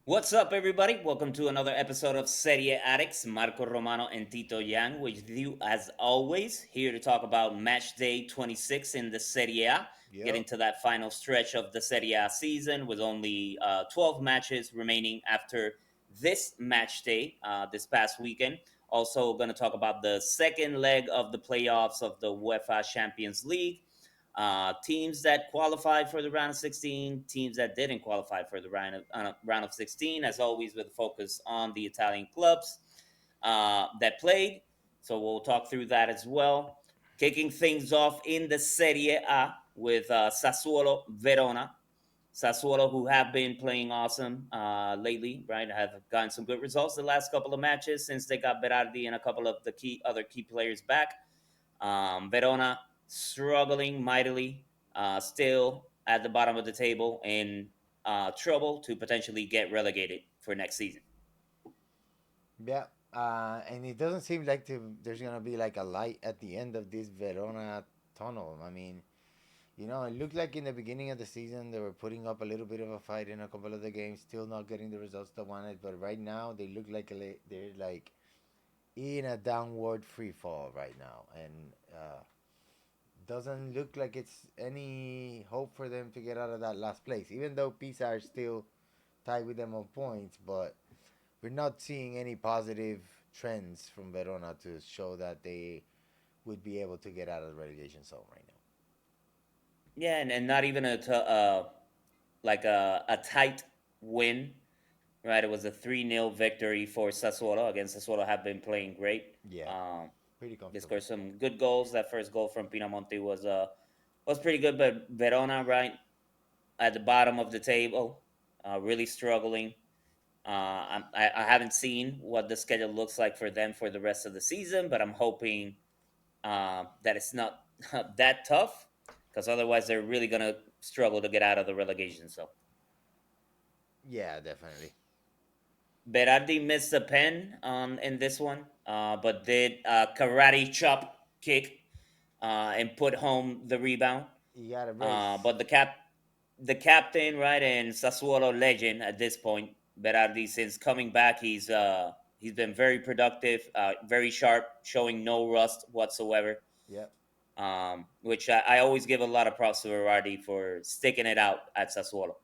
What's up, everybody? Welcome to another episode of Serie Addicts. Marco Romano and Tito Yang with you as always, here to talk about Match Day 26 in the Serie A, Yep. getting to that final stretch of the Serie A season with only 12 matches remaining after this match day this past weekend. Also, going to talk about the second leg of the playoffs of the UEFA Champions League, teams that qualified for the round of 16, teams that didn't qualify for the round of 16, as always, with a focus on the Italian clubs that played. So we'll talk through that as well. Kicking things off in the Serie A with Sassuolo Verona. Sassuolo, who have been playing awesome lately, right? Have gotten some good results the last couple of matches since they got Berardi and a couple of the other key players back. Verona struggling mightily, still at the bottom of the table in trouble to potentially get relegated for next season. Yeah. And it doesn't seem like there's gonna be like a light at the end of this Verona tunnel. I mean, it looked like in the beginning of the season they were putting up a little bit of a fight in a couple of the games, still not getting the results they wanted. But right now they look like they're like in a downward free fall right now, and doesn't look like it's any hope for them to get out of that last place. Even though Pisa are still tied with them on points, but we're not seeing any positive trends from Verona to show that they would be able to get out of the relegation zone right now. Yeah, and not even a tight win, right? It was a 3-0 victory for Sassuolo. Again, Sassuolo have been playing great. Yeah, Um, pretty they comfortable. scored some good goals. That first goal from Pinamonti was pretty good, but Verona, right at the bottom of the table, really struggling. I haven't seen what the schedule looks like for them for the rest of the season, but I'm hoping that it's not that tough, because otherwise they're really gonna struggle to get out of the relegation. So Yeah, definitely. Berardi missed a pen in this one, but did a karate chop kick and put home the rebound. You got a brace. But the captain, right, and Sassuolo legend at this point, Berardi, since coming back, he's been very productive, very sharp, showing no rust whatsoever. Yep. Which I always give a lot of props to Berardi for sticking it out at Sassuolo.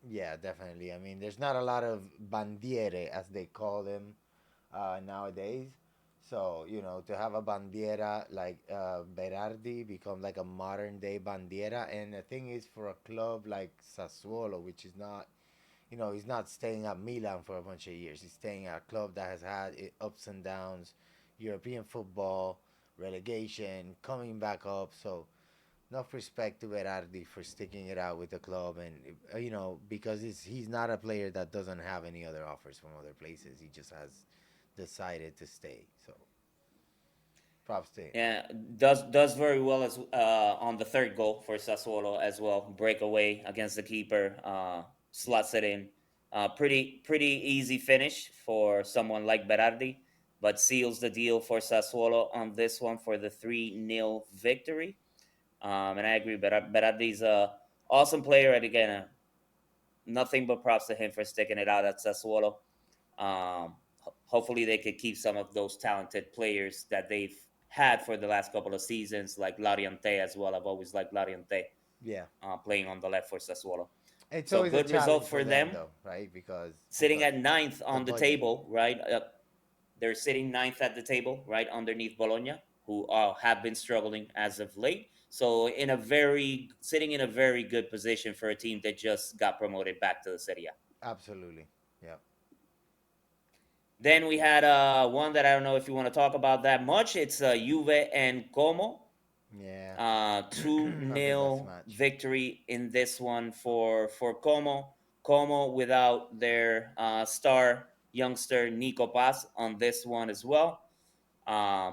Yeah, definitely. I mean, there's not a lot of bandiere, as they call them nowadays. So, to have a bandiera like Berardi become like a modern day bandiera. And the thing is, for a club like Sassuolo, which is not, he's not staying at Milan for a bunch of years. He's staying at a club that has had ups and downs, European football, relegation, coming back up. So, enough respect to Berardi for sticking it out with the club, and because he's not a player that doesn't have any other offers from other places. He just has decided to stay. So props to him. Yeah, does very well as on the third goal for Sassuolo as well. Breakaway against the keeper, slots it in. Pretty easy finish for someone like Berardi, but seals the deal for Sassuolo on this one for the 3-0 victory. And I agree, Berardi's a awesome player, and again, nothing but props to him for sticking it out at Sassuolo. Hopefully, they could keep some of those talented players that they've had for the last couple of seasons, like Lariante as well. I've always liked Lariante Yeah, playing on the left for Sassuolo. it's So always a good result challenge for for them, them. though, right? Because Sitting at ninth the on the budget. table, right? They're sitting ninth at the table, right underneath Bologna, who have been struggling as of late. So sitting in a very good position for a team that just got promoted back to the Serie A. Absolutely. Yeah. Then we had one that I don't know if you want to talk about that much. It's Juve and Como. Yeah. 2 Not the best 0 match. victory in this one for Como. Como without their star youngster Nico Paz on this one as well. Uh,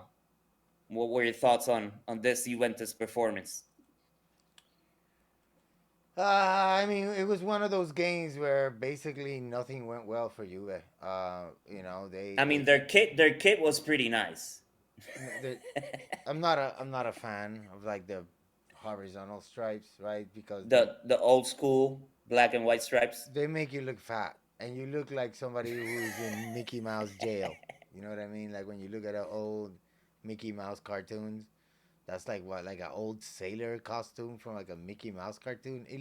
what were your thoughts on this Juventus performance? I mean, it was one of those games where basically nothing went well for Juve. I They mean, their kit was pretty nice. the I'm not a fan of like the horizontal stripes, right? Because they The old school black and white stripes. they make you look fat. and you look like somebody who's in Mickey Mouse jail. You know what I mean? Like when you look at an old Mickey Mouse cartoons, that's like what, like an old sailor costume from like a Mickey Mouse cartoon. It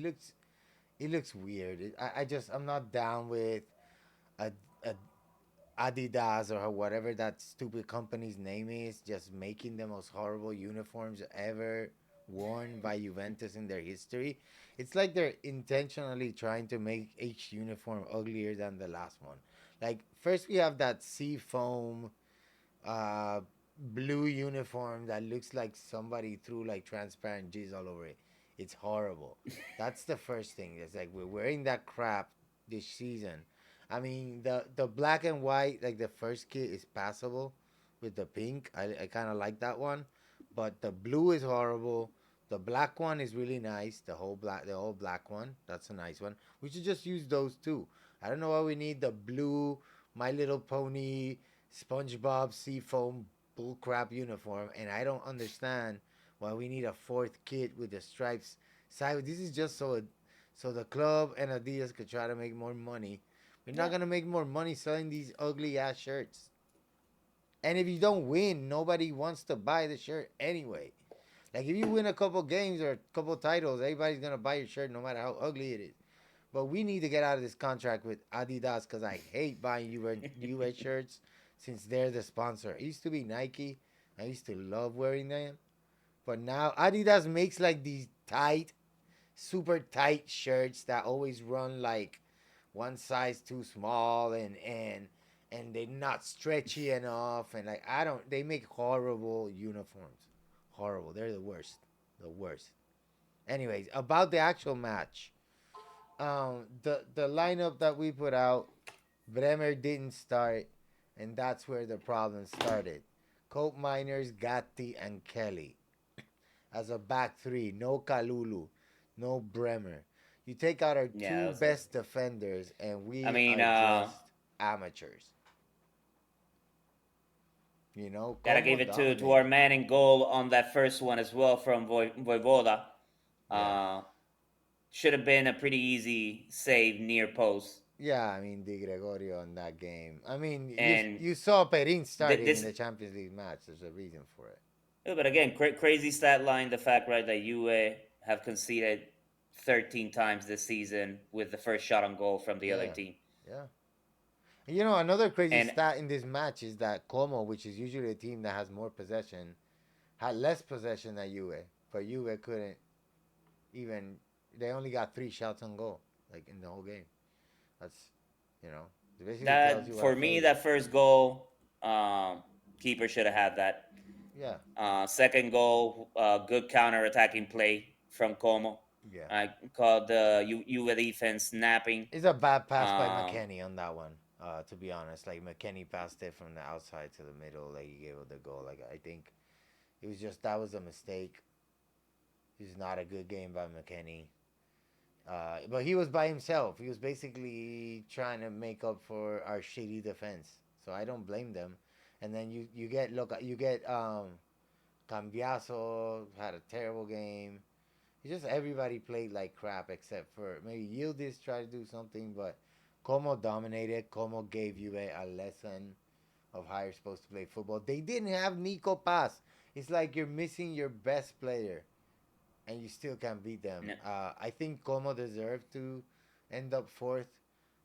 looks weird. I'm not down with a, a Adidas or whatever that stupid company's name is, just making the most horrible uniforms ever worn by Juventus in their history. It's like they're intentionally trying to make each uniform uglier than the last one. Like first we have that sea foam uh blue uniform that looks like somebody threw like transparent jizz all over it. It's horrible. That's the first thing. It's like we're wearing that crap this season. I mean, the black and white, like the first kit is passable with the pink. I kind of like that one, but the blue is horrible. The black one is really nice. The whole black one. That's a nice one. We should just use those two. I don't know why we need the blue My Little Pony SpongeBob Seafoam bullcrap uniform, and I don't understand why we need a fourth kit with the stripes side. This is just so the club and Adidas could try to make more money. We're not Yeah. gonna make more money selling these ugly ass shirts. And if you don't win, nobody wants to buy the shirt anyway. Like if you win a couple games or a couple titles, everybody's gonna buy your shirt no matter how ugly it is. But we need to get out of this contract with Adidas because I hate buying UA shirts since they're the sponsor. It used to be Nike. I used to love wearing them. But now Adidas makes like these tight, super tight shirts that always run like one size too small and they're not stretchy enough and like I don't they make horrible uniforms. Horrible. They're the worst. The worst. Anyways, about the actual match. The lineup that we put out, Bremer didn't start, and that's where the problem started. Cope Miners, Gatti, and Kelly as a back three. No Kalulu, no Bremer. You take out our Yeah, two that was a. best defenders, and I we mean, are just amateurs. gotta Como give it to our dominated. man in goal on that first one as well from Voivoda. Yeah. Uh, should have been a pretty easy save near post. Yeah, I mean Di Gregorio in that game. I mean, you And you saw Perin starting in this, the Champions League match. There's a reason for it. but again, crazy stat line. The fact, right, that Juve have conceded 13 times this season with the first shot on goal from the other Yeah, team. yeah. Another crazy And stat in this match is that Como, which is usually a team that has more possession, had less possession than Juve. But Juve couldn't even. They only got 3 shots on goal, like in the whole game. That's, you know, it basically tells that, you what a for me, failure. that first goal, keeper should have had that. Yeah, Second goal, good counter attacking play from Como. yeah. I called the Juve defense snapping. It's a bad pass by Um, McKenny on that one. To be honest, like McKenny passed it from the outside to the middle, like he gave it the goal. Like I think it was just that was a mistake. It's not a good game by McKenny. But he was by himself. He was basically trying to make up for our shitty defense. So I don't blame them. And then you get Cambiaso had a terrible game. It's just everybody played like crap except for maybe Yildiz tried to do something, but Como dominated. Como gave Juve a lesson of how you're supposed to play football. They didn't have Nico Paz. It's like you're missing your best player and you still can't beat them. I think Como deserved to end up fourth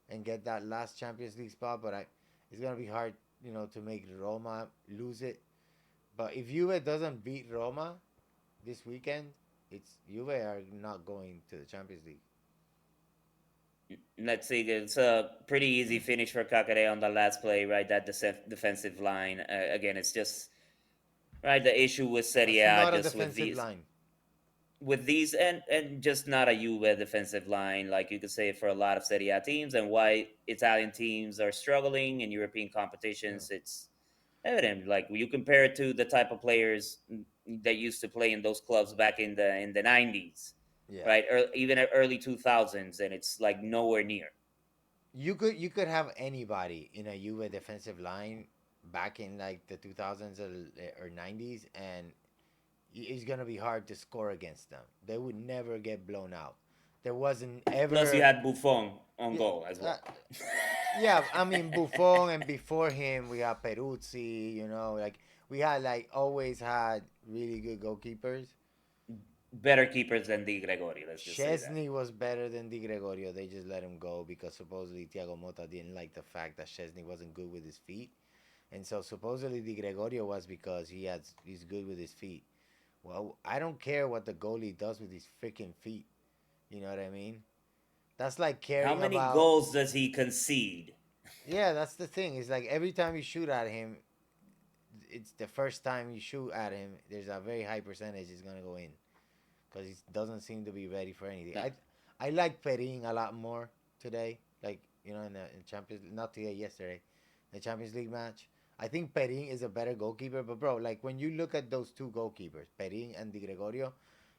and get that last Champions League spot, but it's gonna be hard, to make Roma lose it. But if Juve doesn't beat Roma this weekend, it's Juve are not going to the Champions League. let's see, it's a pretty easy finish for Kakare on the last play, right? That defensive line. Again, it's just right the issue with Serie That's A, not a just with defensive these line. and just not a Juve defensive line, like you could say for a lot of Serie A teams, and why Italian teams are struggling in European Yeah, competitions. It's evident. Like you compare it to the type of players that used to play in those clubs back in the 90s, yeah. right? Or even early 2000s, and it's like nowhere near. You could have anybody in a Juve defensive line back in like the 2000s or 90s, and it's gonna be hard to score against them. They would never get blown out. There wasn't Plus, you ever. had Buffon on Yeah, goal as uh, well. yeah. I mean Buffon, and before him we have Peruzzi. Like we had like always had really good goalkeepers. Better keepers than Di Gregorio. Let's just say that. Chesney was better than Di Gregorio. They just let him go because supposedly Thiago Motta didn't like the fact that Chesney wasn't good with his feet. And so supposedly Di Gregorio was because he's good with his feet. Well, I don't care what the goalie does with his freaking feet. You know what I mean? That's like How caring many about. goals does he concede? Yeah, that's the thing. It's like every time you shoot at him, it's the first time you shoot at him. There's a very high percentage it's gonna go in because he doesn't seem to be ready for anything. No. I like Perin a lot more today. Like in Champions, not today, yesterday, the Champions League match. I think Perin is a better goalkeeper, but bro, like when you look at those two goalkeepers, Perin and Di Gregorio,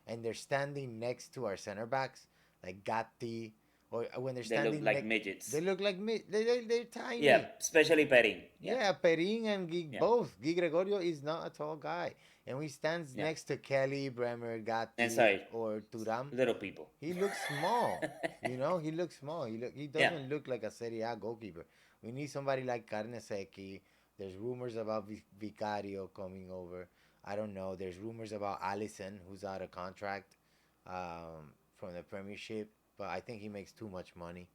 and they're standing next to our center backs, like Gatti, or when they're They look standing like next, midgets. they look like they're Yeah, tiny. especially Perin. Yeah, Yeah, Perin and yeah, both. Guy Gregorio is not a tall guy. And when he stands yeah. next to Kelly, Bremer, And Gatti, sorry, or Turam, little people. he looks small. He looks small. He Yeah, doesn't look like a Serie A goalkeeper. We need somebody like Carnesecchi. There's rumors about Vicario coming over. I don't know. There's rumors about Allison, who's out of contract from the Premiership, but I think he makes too much money.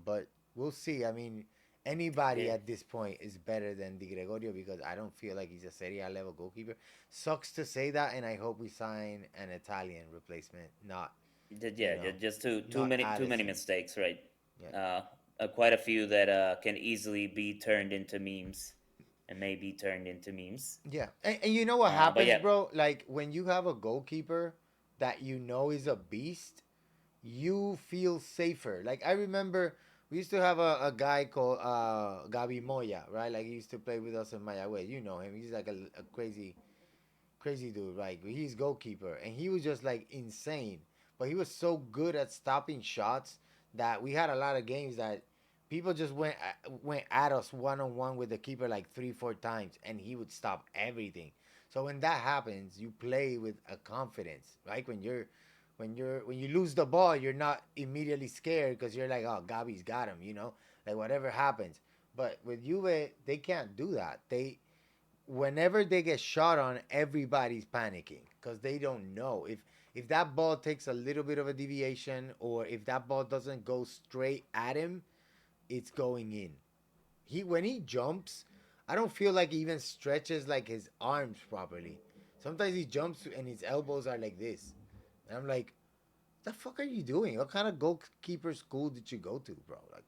But we'll see. I mean, anybody yeah. at this point is better than Di Gregorio because I don't feel like he's a Serie A level goalkeeper. Sucks to say that, and I hope we sign an Italian replacement, not you Yeah, know, just too not many Allison. mistakes, right? Yeah, Uh, Quite a few that can easily be turned into memes and may be turned into memes. yeah. And you know what But happens, yeah, bro? Like when you have a goalkeeper that you know is a beast, you feel safer. Like I remember we used to have a guy called Gabi Moya, right? Like he used to play with us in Mayagüez. You know him. He's like a crazy dude, right? He's goalkeeper, and he was just like insane. But he was so good at stopping shots that we had a lot of games that people just went at us one on one with the keeper like 3 4 times, and he would stop everything. So when that happens, you play with a confidence, right? When you lose the ball, you're not immediately scared because you're like, oh, Gabi's got him, like whatever happens. But with Juve, they can't do that. Whenever they get shot on, everybody's panicking because they don't know if that ball takes a little bit of a deviation or if that ball doesn't go straight at him, it's going in. When he jumps, I don't feel like he even stretches like his arms properly. Sometimes he jumps and his elbows are like this, and I'm like, the fuck are you doing? What kind of goalkeeper school did you go to, bro? Like,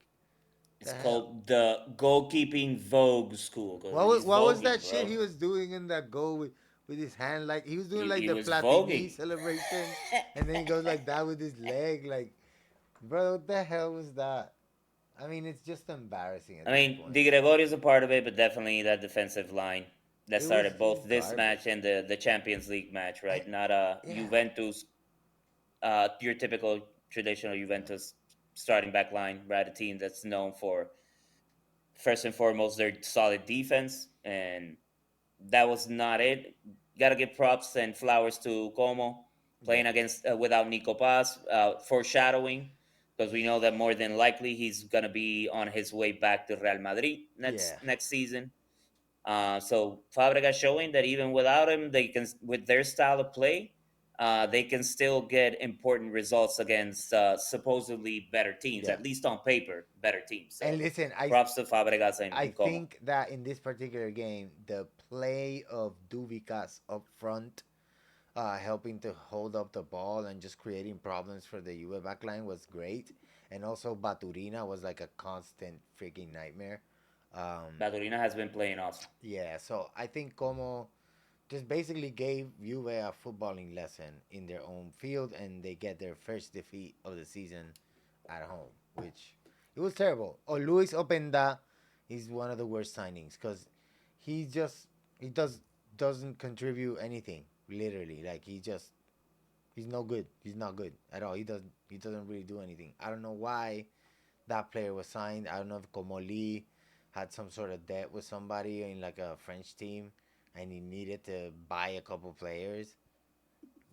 it's the hell? called the goalkeeping Vogue school because he's What was voguing, that shit bro. he was doing in that goal with his hand? Like he was doing like He the was Platini voguing. celebration, and then he goes like that with his leg. Like, bro, what the hell was that? I mean, it's just embarrassing I at this mean, point. Di Gregorio is a part of it, but definitely that defensive line that started It was both this match garbage. and the Champions League match, And, right? Not a yeah, Juventus, your typical traditional Juventus starting back line, right? A team that's known for first and foremost their solid defense, and that was not it. Gotta give props and flowers to Como yeah, playing against without Nico Paz, foreshadowing because we know that more than likely he's gonna be on his way back to Real Madrid yeah. next season. So Fabregas showing that even without him, they can with their style of play, they can still get important results against supposedly better teams, Yeah. at least on paper, better teams. And So listen, props to Fabregas I and Como. think that in this particular game, the play of Dubicas up front, helping to hold up the ball and just creating problems for the Juve backline was great. And also Baturina was like a constant freaking nightmare. Um, Badurina has been playing awesome. yeah, so I think Como just basically gave Juve a footballing lesson in their own field, and they get their first defeat of the season at home, which it was terrible. Oh, Luis Openda is one of the worst signings because he just he doesn't contribute anything literally. Like he's no good. He's not good at all. He doesn't really do anything. I don't know why that player was signed. I don't know if Comoli had some sort of debt with somebody in like a French team and he needed to buy a couple players,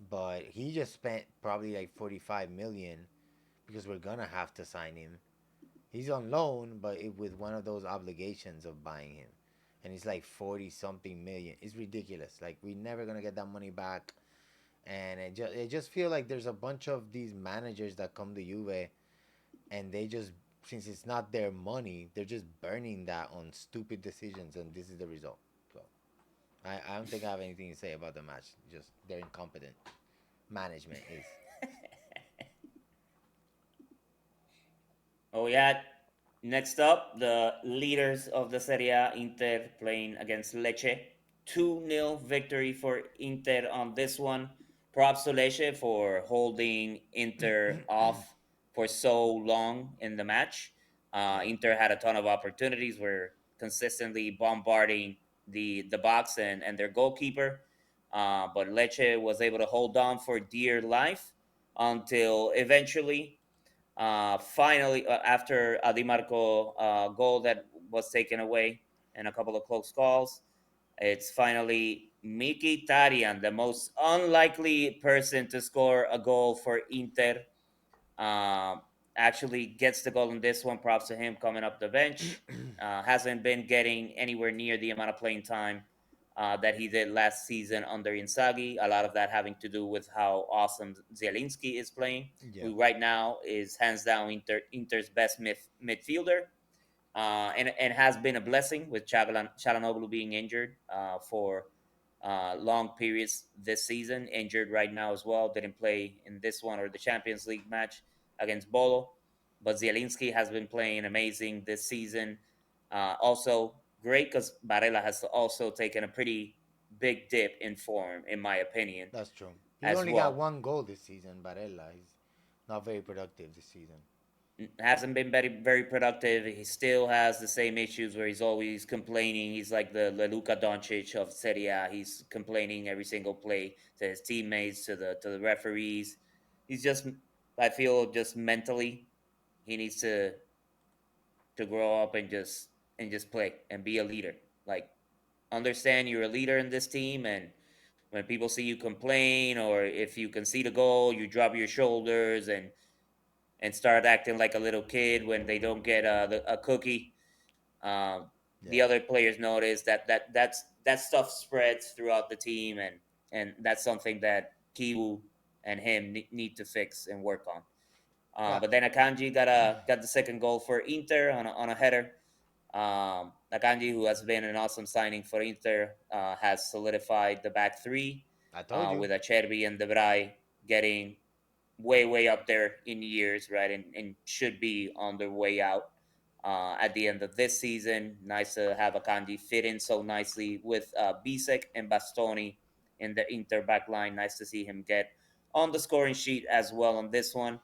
but he just spent probably like 45 million because we're gonna have to sign him. He's on loan, but with one of those obligations of buying him, and it's like 40 something million. It's ridiculous. Like we're never gonna get that money back, and it just feel like there's a bunch of these managers that come to Juve, and they just, since it's not their money, they're just burning that on stupid decisions, and this is the result. So I don't think I have anything to say about the match. Just they're incompetent. Management is. Oh yeah. Next up, the leaders of the Serie A, Inter, playing against Lecce. 2-0 victory for Inter on this one. Props to Lecce for holding Inter off for so long in the match. Yeah, Inter had a ton of opportunities, were consistently bombarding the box and their goalkeeper. But Lecce was able to hold on for dear life until eventually, finally, after a Di Marco goal that was taken away and a couple of close calls, it's finally Mkhitaryan, the most unlikely person to score a goal for Inter. Um, Actually gets the goal in this one. Props to him coming up the bench. Hasn't been getting anywhere near the amount of playing time that he did last season under Inzaghi. A lot of that having to do with how awesome Zielinski is playing, yeah, who right now is hands down Inter's best midfielder, and has been a blessing with Chalanoglu being injured for long periods this season. Injured right now as well. Didn't play in this one or the Champions League match against Bodo. But Zielinski has been playing amazing this season. Also great because Barella has also taken a pretty big dip in form, in my opinion, that's true. He as only got well. one goal this season, Barella. He's not very productive this season. Hasn't been very productive. He still has the same issues where he's always complaining. He's like the Luka Doncic of Serie A. He's complaining every single play to his teammates, to the referees. He's just, I feel, just mentally, he needs to grow up and just play and be a leader. Like, understand you're a leader in this team, and when people see you complain or if you concede a goal, you drop your shoulders and start acting like a little kid when they don't get a cookie. Um, the Yeah, other players notice that stuff spreads throughout the team, and that's something that Kiwu and him need to fix and work on. yeah. But then Akanji got the second goal for Inter on a header. Akanji, who has been an awesome signing for Inter, has solidified the back three I told you. with Acerbi and Debray getting way up there in years, right, and should be on their way out at the end of this season. Nice to have Akanji fit in so nicely with Bisek and Bastoni in the Inter back line. Nice to see him get on the scoring sheet as well on this one.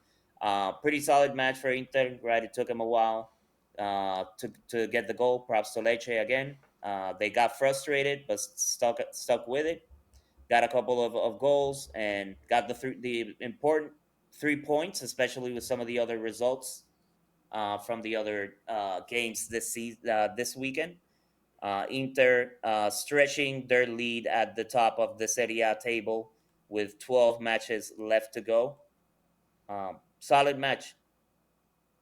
Pretty solid match for Inter, right? It took him a while to get the goal. Props to Lecce again. They got frustrated, but stuck with it, got a couple of goals, and got the important 3 points, especially with some of the other results from the other games this weekend. Inter stretching their lead at the top of the Serie A table with 12 matches left to go. Solid match.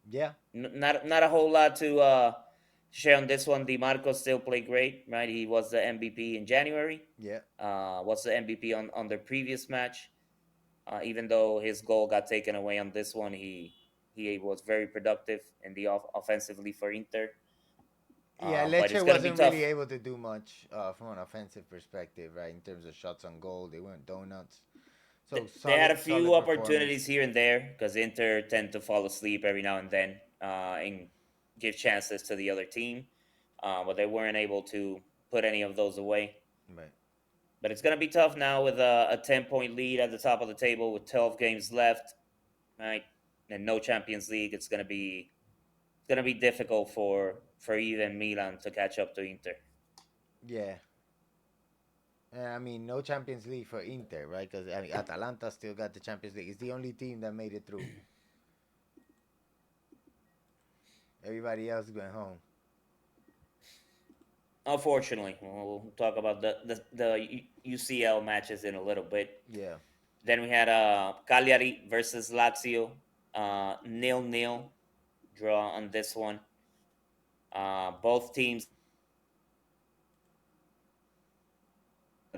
Yeah, Not a whole lot to share on this one. Di Marco still played great, right? He was the MVP in January. yeah, Was the MVP on the previous match. Even though his goal got taken away on this one, he was very productive in the offensively for Inter. yeah. But Lecce it's gonna be wasn't really tough. able to do much from an offensive perspective, right? In terms of shots on goal, they weren't donuts. So They had a solid, few solid performance. opportunities here and there because Inter tend to fall asleep every now and then and give chances to the other team, but they weren't able to put any of those away. Right. But it's gonna be tough now with a 10 point lead at the top of the table with 12 games left, right? And no Champions League. It's gonna be difficult for even Milan to catch up to Inter. Yeah. And I mean, no Champions League for Inter, right? Because I mean, Atalanta still got the Champions League. It's the only team that made it through. Everybody else went home. Unfortunately, we'll talk about the UCL matches in a little bit. Yeah. Then we had Cagliari versus Lazio. 0-0 draw on this one. Both teams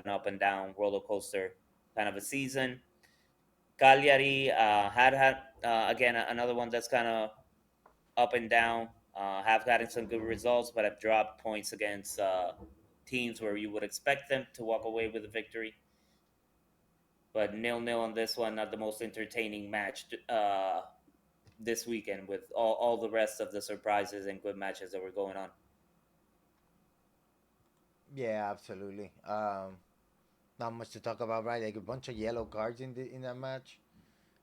an up and down roller coaster kind of a season. Cagliari had again another one that's kind of up and down. Have gotten some good results, but have dropped points against teams where you would expect them to walk away with a victory. But 0-0 on this one, not the most entertaining match this weekend with all the rest of the surprises and good matches that were going on. Yeah, absolutely. Not much to talk about, right? Like a bunch of yellow cards in that match,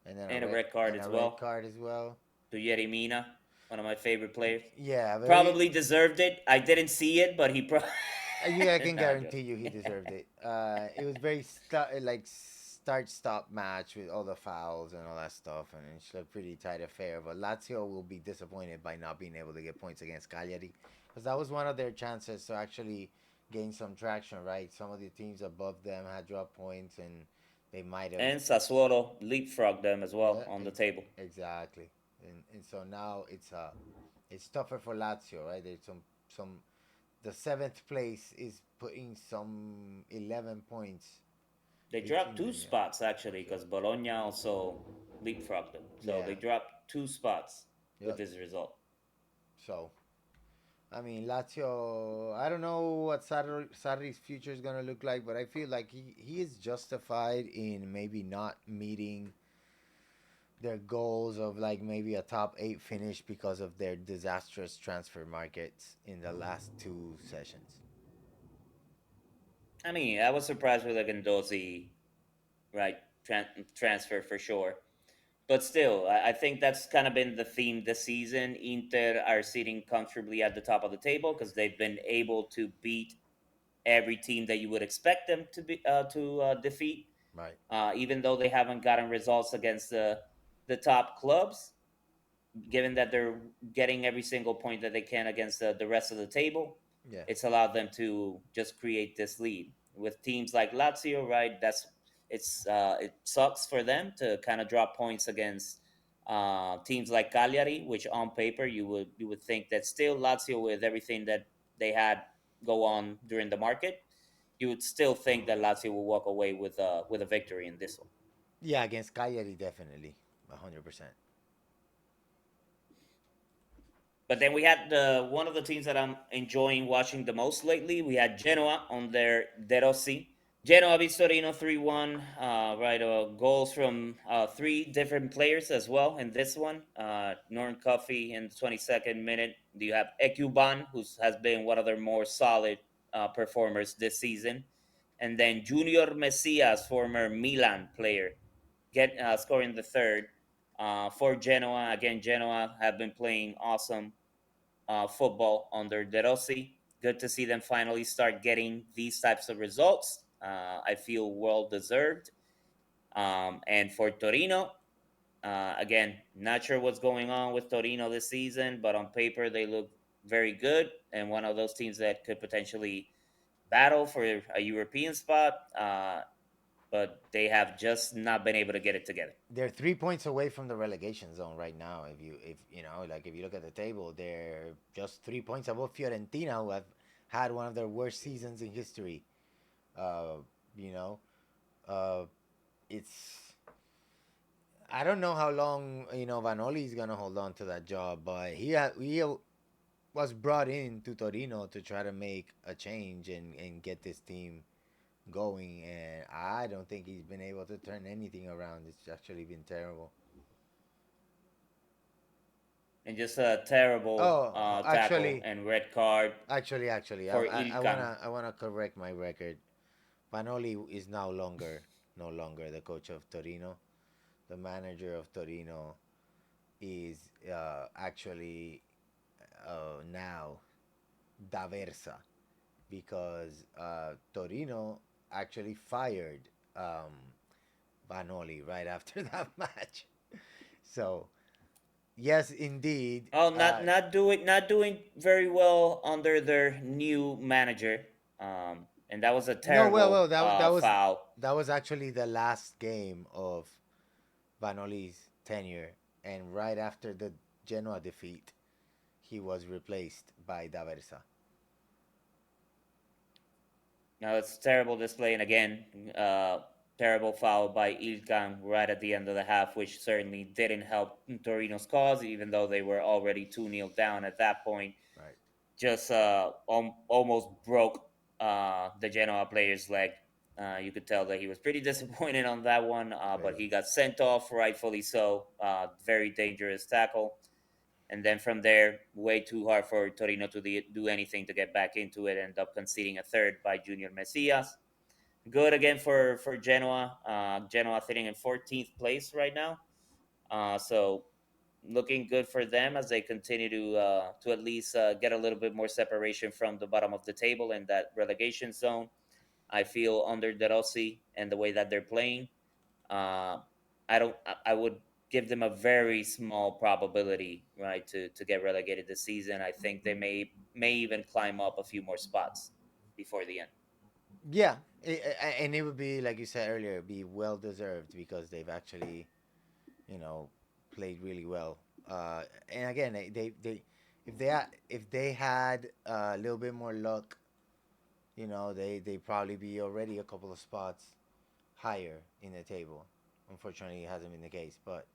and then And a red card as a red well card as well. to Yeremina, one of my favorite players. Yeah, but Probably deserved it. I didn't see it, but he probably. yeah, I can Nah, guarantee you he deserved it. It was very start-stop match with all the fouls and all that stuff, and it's a pretty tight affair. But Lazio will be disappointed by not being able to get points against Cagliari, because that was one of their chances to actually gain some traction. Right, some of the teams above them had dropped points, and they might have. And Sassuolo leapfrogged them as well Yeah, on the table. exactly. And so now it's tougher for Lazio, right? There's some the seventh place is putting some 11 points They dropped between two them. spots actually because Bologna also leapfrogged them. So Yeah. they dropped two spots with Yep. this result. So I mean Lazio. I don't know what Sarri's future is gonna look like, but I feel like he is justified in maybe not meeting their goals of like maybe a top 8 finish because of their disastrous transfer markets in the last two sessions. I mean, I was surprised with the Gandozi, right, transfer for sure. But still, I think that's kind of been the theme this season. Inter are sitting comfortably at the top of the table because they've been able to beat every team that you would expect them to defeat. Right. Even though they haven't gotten results against the top clubs, given that they're getting every single point that they can against the rest of the table, Yeah. it's allowed them to just create this lead. With teams like Lazio, right? It sucks for them to kind of drop points against teams like Cagliari, which on paper you would think that still Lazio, with everything that they had go on during the market, you would still think that Lazio will walk away with a victory in this one. Yeah, against Cagliari, definitely. 100%. But then we had the one of the teams that I'm enjoying watching the most lately. We had Genoa on their De Rossi. Genoa beats Torino 3-1. Right, goals from three different players as well in this one. Norton Coffey in the 22nd minute. You have Ekuban, who has been one of their more solid performers this season. And then Junior Messias, former Milan player, scoring the third for Genoa. Again, Genoa have been playing awesome football under De Rossi. Good to see them finally start getting these types of results. I feel well deserved. And for Torino, again, not sure what's going on with Torino this season, but on paper they look very good and one of those teams that could potentially battle for a European spot. But they have just not been able to get it together. They're 3 points away from the relegation zone right now. If you know, like if you look at the table, they're just 3 points above Fiorentina, who have had one of their worst seasons in history. Uh, you know, uh, it's I don't know how long Vanoli is gonna hold on to that job, but he was brought in to Torino to try to make a change and get this team going, and I don't think he's been able to turn anything around. It's actually been terrible. And just a terrible Oh, tackle and red card actually, for I Ilkan. wanna correct my record. Panoli is now no longer the coach of Torino. The manager of Torino is actually now D'Aversa, because Torino actually fired um, Vanoli right after that match. So yes, indeed. Oh, not doing very well under their new manager, and that was a No, terrible foul. that was actually the last game of Vanoli's tenure, and right after the Genoa defeat, he was replaced by D'Aversa. Now it's terrible display, and again, terrible foul by Ilkan right at the end of the half, which certainly didn't help Torino's cause, even though they were already 2-0 down at that point. Right. Just almost broke the Genoa player's leg. You could tell that he was pretty disappointed on that one, but he got sent off, rightfully so. Very dangerous tackle. And then from there, way too hard for Torino to do anything to get back into it. End up conceding a third by Junior Messias. Good again for Genoa. Genoa sitting in 14th place right now. So looking good for them as they continue to at least get a little bit more separation from the bottom of the table in that relegation zone. I feel under De Rossi and the way that they're playing, uh, I don't. I would give them a very small probability, right, to get relegated this season. I think they may even climb up a few more spots before the end. Yeah, and it would be like you said earlier, be well deserved because they've actually, you know, played really well. And again, they if they had a little bit more luck, they probably be already a couple of spots higher in the table. Unfortunately, it hasn't been the case, but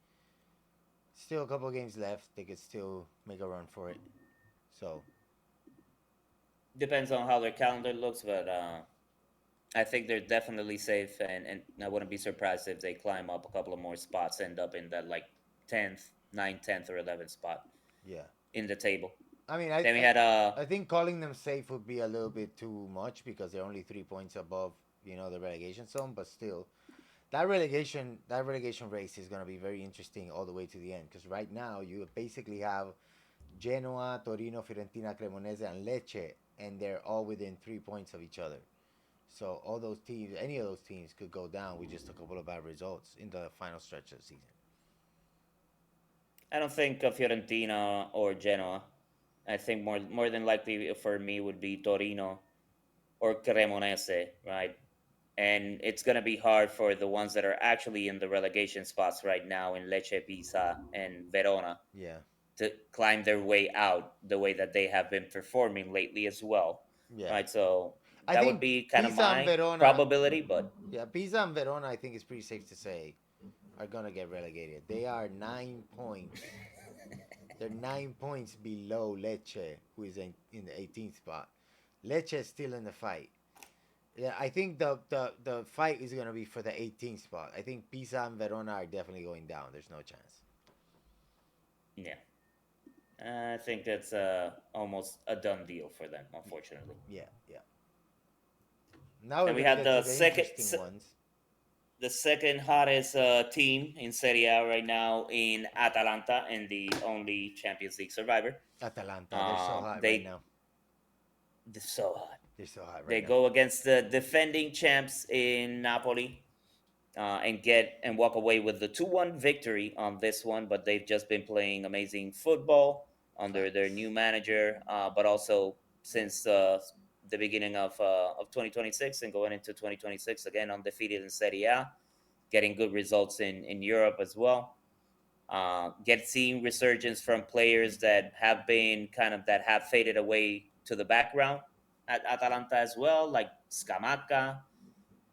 still a couple of games left. They could still make a run for it. So Depends on how their calendar looks, but I think they're definitely safe, and I wouldn't be surprised if they climb up a couple of more spots, end up in that like 10th, 9th, 10th, or 11th spot yeah, in the table. I mean, Then we had I think calling them safe would be a little bit too much because they're only 3 points above, the relegation zone. But still, that relegation race is gonna be very interesting all the way to the end because right now you basically have Genoa, Torino, Fiorentina, Cremonese, and Lecce, and they're all within 3 points of each other. So all those teams, any of those teams, could go down with just a couple of bad results in the final stretch of the season. I don't think Fiorentina or Genoa. I think more than likely for me would be Torino or Cremonese, right? And it's gonna be hard for the ones that are actually in the relegation spots right now in Lecce, Pisa, and Verona Yeah, to climb their way out the way that they have been performing lately as well, yeah. right? So I that would think be kind of Pisa and my Verona, probability, but yeah, Pisa and Verona, I think it's pretty safe to say, are gonna get relegated. They are 9 points. They're 9 points below Lecce, who is in the 18th spot. Lecce is still in the fight. Yeah, I think the fight is gonna be for the 18th spot. I think Pisa and Verona are definitely going down. There's no chance. yeah, I think that's almost a done deal for them, unfortunately. Yeah, yeah. Now we're Then we gonna had get to the interesting ones. the second hottest team in Serie A right now in Atalanta and the only Champions League survivor. Atalanta, they're so hot right They now. they're so hot. They're so hot They right now. go against the defending champs in Napoli and walk away with the 2-1 victory on this one. But they've just been playing amazing football under their Facts. new manager, but also since the beginning of 2026 and going into 2026 again undefeated in Serie A, getting good results in Europe as well. Get seeing resurgence from players that have been that have faded away to the background at Atalanta as well, like Scamacca,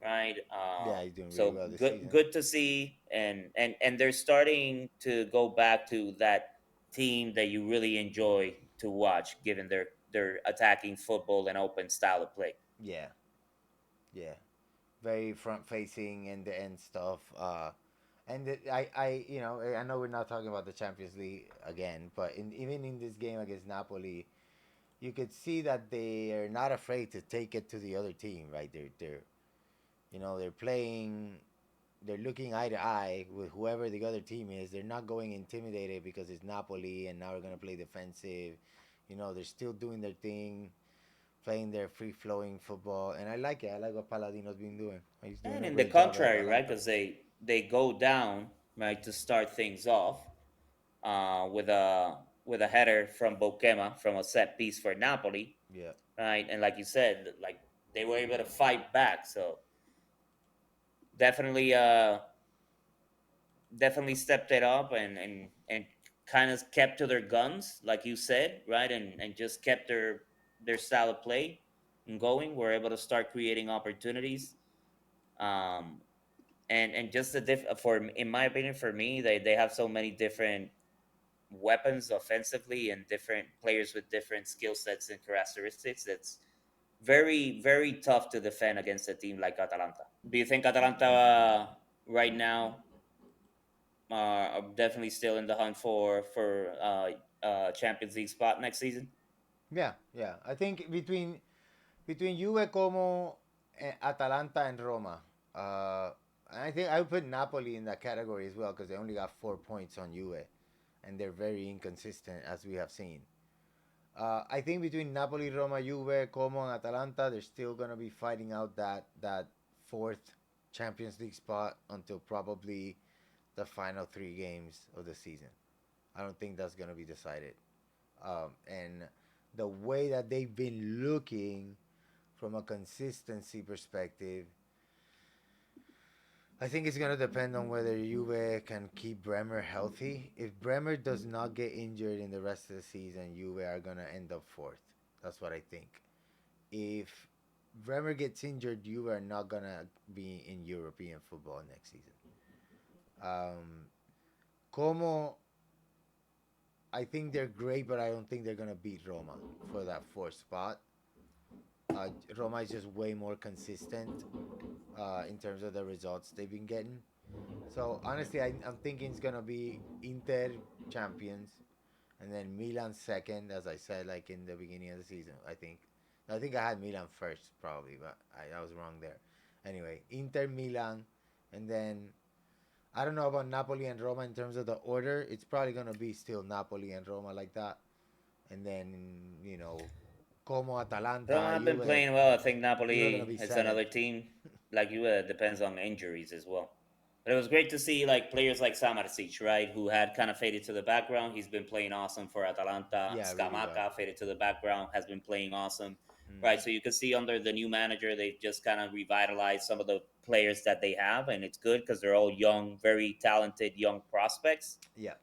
right? Yeah, he's doing really So well this season. good to see, and they're starting to go back to that team that you really enjoy to watch, given their attacking football and open style of play. Yeah, yeah. Very front facing and the end stuff. I know we're not talking about the Champions League again, but even in this game against Napoli, you could see that they are not afraid to take it to the other team, right? They're playing, they're looking eye to eye with whoever the other team is. They're not going intimidated because it's Napoli and now we're gonna play defensive. They're still doing their thing, playing their free flowing football, and I like it. I like what Paladino's been doing. He's doing And a in the great job at contrary, right, Atalanta. because they go down right to start things off with a header from Bokema from a set piece for Napoli, Yeah, right? And like you said, like they were able to fight back. So definitely definitely stepped it up and kind of kept to their guns, like you said, right? And just kept their style of play and going. Were able to start creating opportunities. Um, and just for in my opinion, for me, they have so many different weapons offensively and different players with different skill sets and characteristics. That's very tough to defend against a team like Atalanta. Do you think Atalanta right now are definitely still in the hunt for Champions League spot next season? Yeah, yeah. I think between Juve, Como, Atalanta, and Roma. I think I would put Napoli in that category as well because they only got 4 points on Juve, and they're very inconsistent as we have seen. I think between Napoli, Roma, Juve, Como, and Atalanta, they're still gonna be fighting out that fourth Champions League spot until probably the final 3 games of the season. I don't think that's gonna be decided. And the way that they've been looking from a consistency perspective, I think it's gonna depend on whether Juve can keep Bremer healthy. If Bremer does not get injured in the rest of the season, Juve are gonna end up fourth. That's what I think. If Bremer gets injured, Juve are not gonna be in European football next season. Um, Como, I think they're great, but I don't think they're gonna beat Roma for that fourth spot. Roma is just way more consistent in terms of the results they've been getting. So honestly, I'm thinking it's gonna be Inter champions, and then Milan second, as I said, like in the beginning of the season. I think I had Milan first probably, but I was wrong there. Anyway, Inter, Milan, and then I don't know about Napoli and Roma in terms of the order. It's probably gonna be still Napoli and Roma like that, and then Como, Roma Atalanta, have been Juve. playing well. I think Juve gonna Napoli be is seventh. another team like you. Depends on injuries as well. But it was great to see like players like Samardžić, right, who had kind of faded to the background. He's been playing awesome for Atalanta. Yeah, really well. Scamacca faded to the background, has been playing awesome, right? Hmm. So you can see under the new manager, they've just kind of revitalized some of the players that they have, and it's good because they're all young, very talented young prospects Yeah.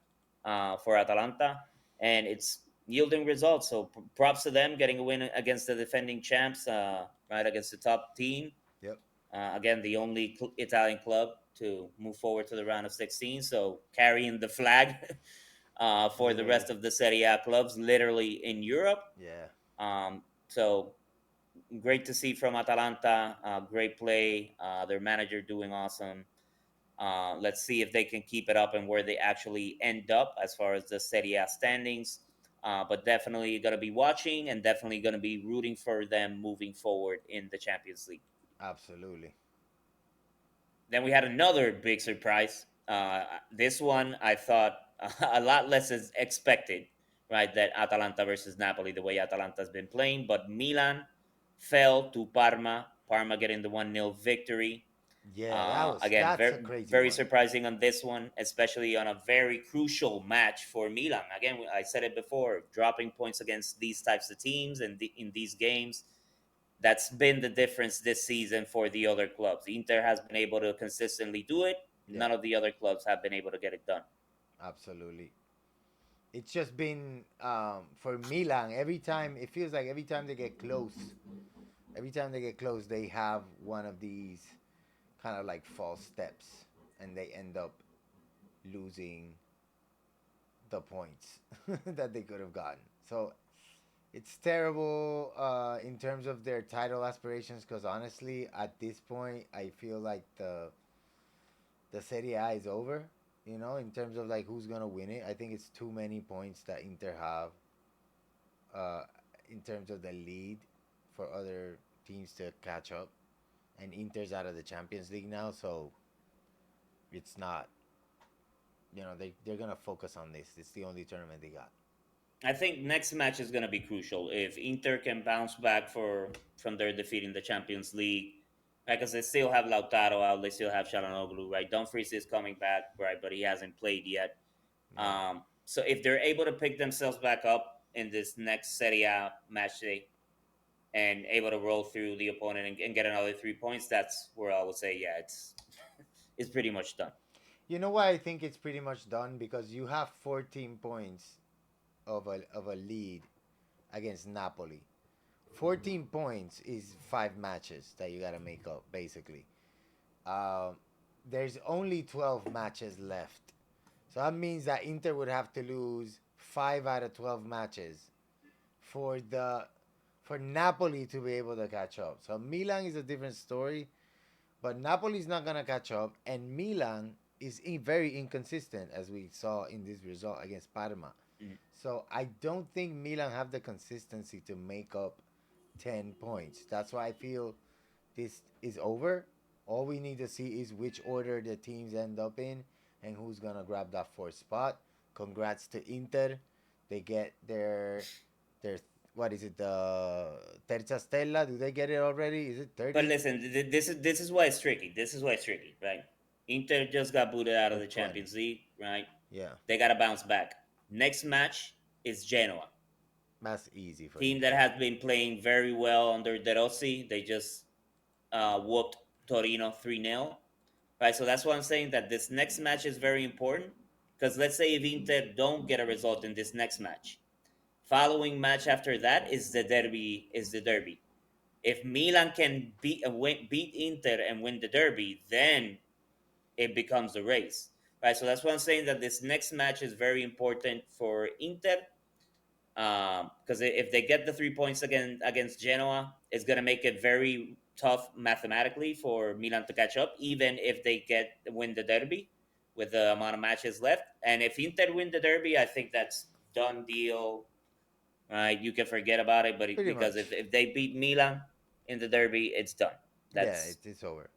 for Atalanta, and it's yielding results. So props to them getting a win against the defending champs, right, against the top team. Yep. Again, the only Italian club to move forward to the round of 16. So carrying the flag for the rest Literally. of the Serie A clubs, literally in Europe. Yeah. So great to see from Atalanta. Great play. Their manager doing awesome. Let's see if they can keep it up and where they actually end up as far as the Serie A standings. But definitely going to be watching and definitely going to be rooting for them moving forward in the Champions League. Absolutely. Then we had another big surprise. This one I thought a lot less as expected, right? That Atalanta versus Napoli, the way Atalanta's been playing. But Milan fell to Parma. Parma getting the 1-0 victory. Yeah, Again, that's a crazy very one. surprising on this one, especially on a very crucial match for Milan. Again, I said it before, dropping points against these types of teams and in these games, that's been the difference this season for the other clubs. Inter has been able to consistently do it. Yeah, None of the other clubs have been able to get it done. absolutely. It's just been for Milan. Every time it feels like every time they get close, they have one of these kind of like false steps, and they end up losing the points that they could have gotten. So it's terrible in terms of their title aspirations. Because honestly, at this point, I feel like the Serie A is over. In terms of like who's gonna win it, I think it's too many points that Inter have uh, in terms of the lead for other teams to catch up. And Inter's out of the Champions League now, so it's not. They're gonna focus on this. It's the only tournament they got. I think next match is going to be crucial. If Inter can bounce back from their defeat in the Champions League, right? Because they still have Lautaro out, they still have Shalanoglu, right? Dumfries is coming back, right? But he hasn't played yet. Yeah, So if they're able to pick themselves back up in this next Serie A match day and able to roll through the opponent and get another 3 points, that's where I would say, yeah, it's pretty much done. You know why I think it's pretty much done? Because you have 14 points of a lead against Napoli. 14 points is 5 matches that you got to make up, basically. Um, there's only 12 matches left. So that means that Inter would have to lose 5 out of 12 matches for the for Napoli to be able to catch up. So Milan is a different story, but Napoli's not gonna catch up, and Milan is very inconsistent, as we saw in this result against Parma. Mm. So I don't think Milan have the consistency to make up 10 points. That's why I feel this is over. All we need to see is which order the teams end up in and who's gonna grab that fourth spot. Congrats to Inter. They get their what is it, the Terza Stella? Do they get it already? Is it But 30 listen, this is why it's tricky. This is why it's tricky, right? Inter just got booted out of or the 20? Champions League, right? Yeah, They got to bounce back. Next match is Genoa, that's easy for team that Inter. has been playing very well under De Rossi. They just whooped Torino 3-0, right? So that's why I'm saying that this next match is very important because let's say if Inter don't get a result in this next match, following match after that is the derby. Is the derby. If Milan can beat Inter and win the derby, then it becomes a race, right? So that's why I'm saying that this next match is very important for Inter because if they get the 3 points again against Genoa, it's going to make it very tough mathematically for Milan to catch up, even if they win the derby with the amount of matches left. And if Inter win the derby, I think that's done deal. Right, you can forget about it, but Pretty because much. if they beat Milan in the derby, it's done. Yeah, That's it's over.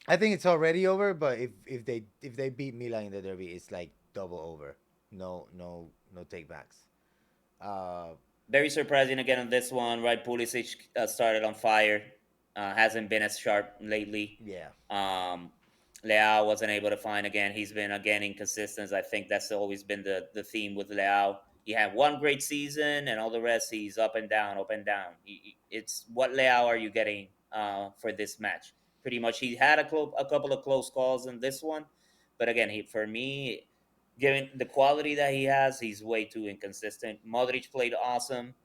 I think it's already over, but if they beat Milan in the derby, it's like double over. No takebacks. Uh, very surprising again on this one, right? Pulisic started on fire, hasn't been as sharp lately. yeah, Um, Leao wasn't able to find again. He's been again inconsistent. I think that's always been the theme with Leao. He had one great season, and all the rest he's up and down, up and down. It's what Leao are you getting for this match? Pretty much, he had a couple of close calls in this one, but again, for me, given the quality that he has, he's way too inconsistent. Modric played awesome.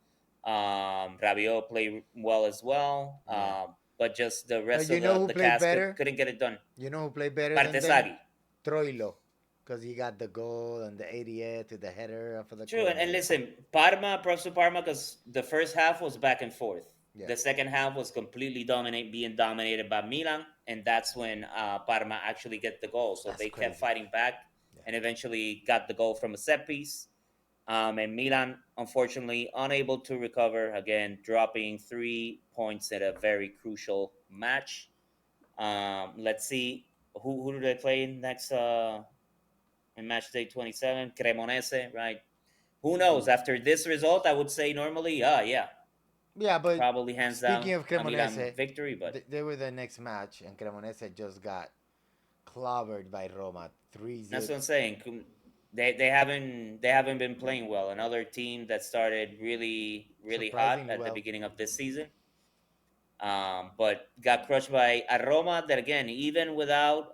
Rabiot played well as well. yeah. But just the But rest you of know who the played cast better? couldn't get it done. You know who played better than them? Partesagi. Troilo, because he got the goal and the 88 to the header off of the True, and corner. listen, Parma, props to Parma, because the first half was back and forth. Yeah, The second half was completely being dominated by Milan, and that's when Parma actually get the goal. So that's they kept crazy. fighting back Yeah, and eventually got the goal from a set piece. And Milan, unfortunately, unable to recover again, dropping 3 points at a very crucial match. Let's see who do they play next in match day 27? Cremonese, right? Who knows? Oof. After this result, I would say normally, yeah, Yeah, but probably hands down speaking of a Milan Cremonese, victory. But they were the next match, and Cremonese just got clobbered by Roma 3 that's zip. what I'm saying. They haven't been playing well. Another team that started really hot Surprisingly at the well. beginning of this season, but got crushed by a Roma that again, even without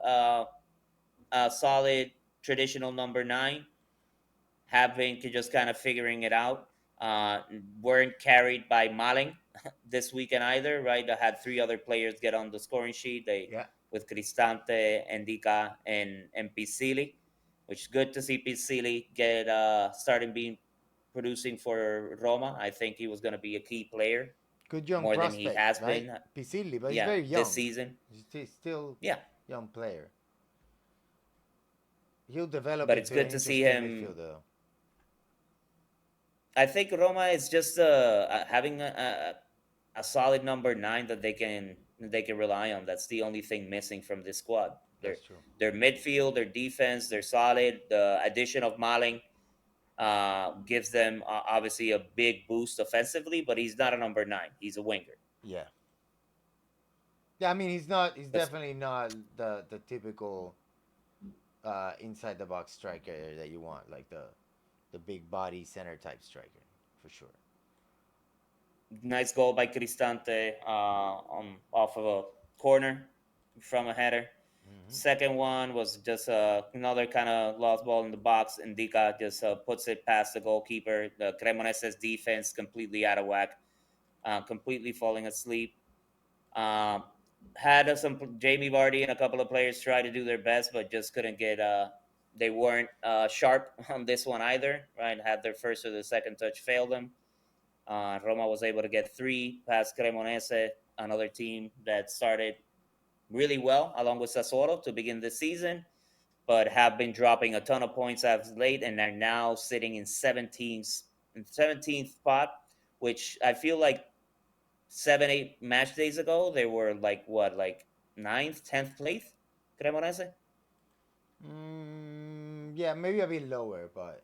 a solid traditional number nine, having to just kind of figuring it out. Uh, weren't carried by Maling this weekend either, right? I had three other players get on the scoring sheet. They Yeah. with Cristante, Endika, and Pisili, which is good to see Pisili get starting being producing for Roma. I think he was going to be a key player Good young more than he prospect, has right? been. Pisilli, but he's Yeah, very this young. season. He's still Yeah, young player. He'll develop but it's into an good to see interesting him. midfielder. I think Roma is just having a solid number nine that they can rely on. That's the only thing missing from this squad. Their That's true. their midfield, their defense, they're solid. The addition of Maling gives them obviously a big boost offensively, but he's not a number nine. He's a winger. Yeah. Yeah, I mean he's not. He's But definitely not the typical inside the box striker that you want, like the big body center type striker, for sure. nice goal by Cristante on off of a corner from a header. Hmm. Second one was just another kind of lost ball in the box. Indica just puts it past the goalkeeper. The Cremonese's defense completely out of whack, completely falling asleep. Um, had some Jamie Vardy and a couple of players try to do their best, but just couldn't get. They weren't sharp on this one either. Right, had their first or the second touch fail them. Roma was able to get three past Cremonese, another team that started really well along with Sassuolo to begin the season, but have been dropping a ton of points as late and are now sitting in 17th spot, which I feel like 7, 8 match days ago they were like what, like ninth, 10th place, Cremonese. Yeah, maybe a bit lower, but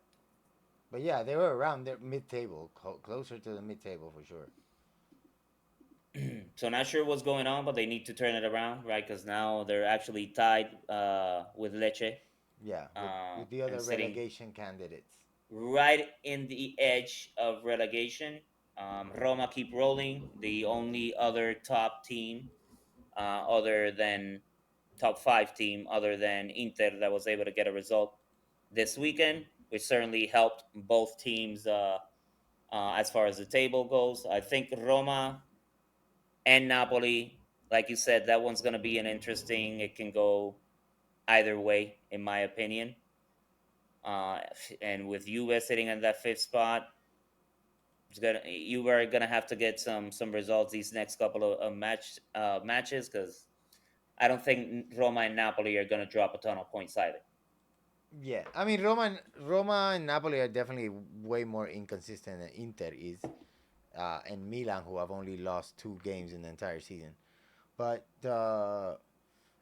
yeah, they were around their mid-table, closer to the mid-table for sure. So not sure what's going on, but they need to turn it around, right? Because now they're actually tied with Lecce, Yeah, with the other and sitting relegation candidates. right in the edge of relegation. Roma keep rolling. The only other top team, other than top five team, other than Inter, that was able to get a result this weekend, which certainly helped both teams as far as the table goes. I think Roma and Napoli, like you said, that one's going to be an interesting. It can go either way, in my opinion. Uh, and with Juve sitting in that fifth spot, you are gonna have to get some results these next couple of matches, because I don't think Roma and Napoli are gonna drop a ton of points either. Yeah, I mean Roma and Napoli are definitely way more inconsistent than Inter is, and Milan, who have only lost 2 games in the entire season. But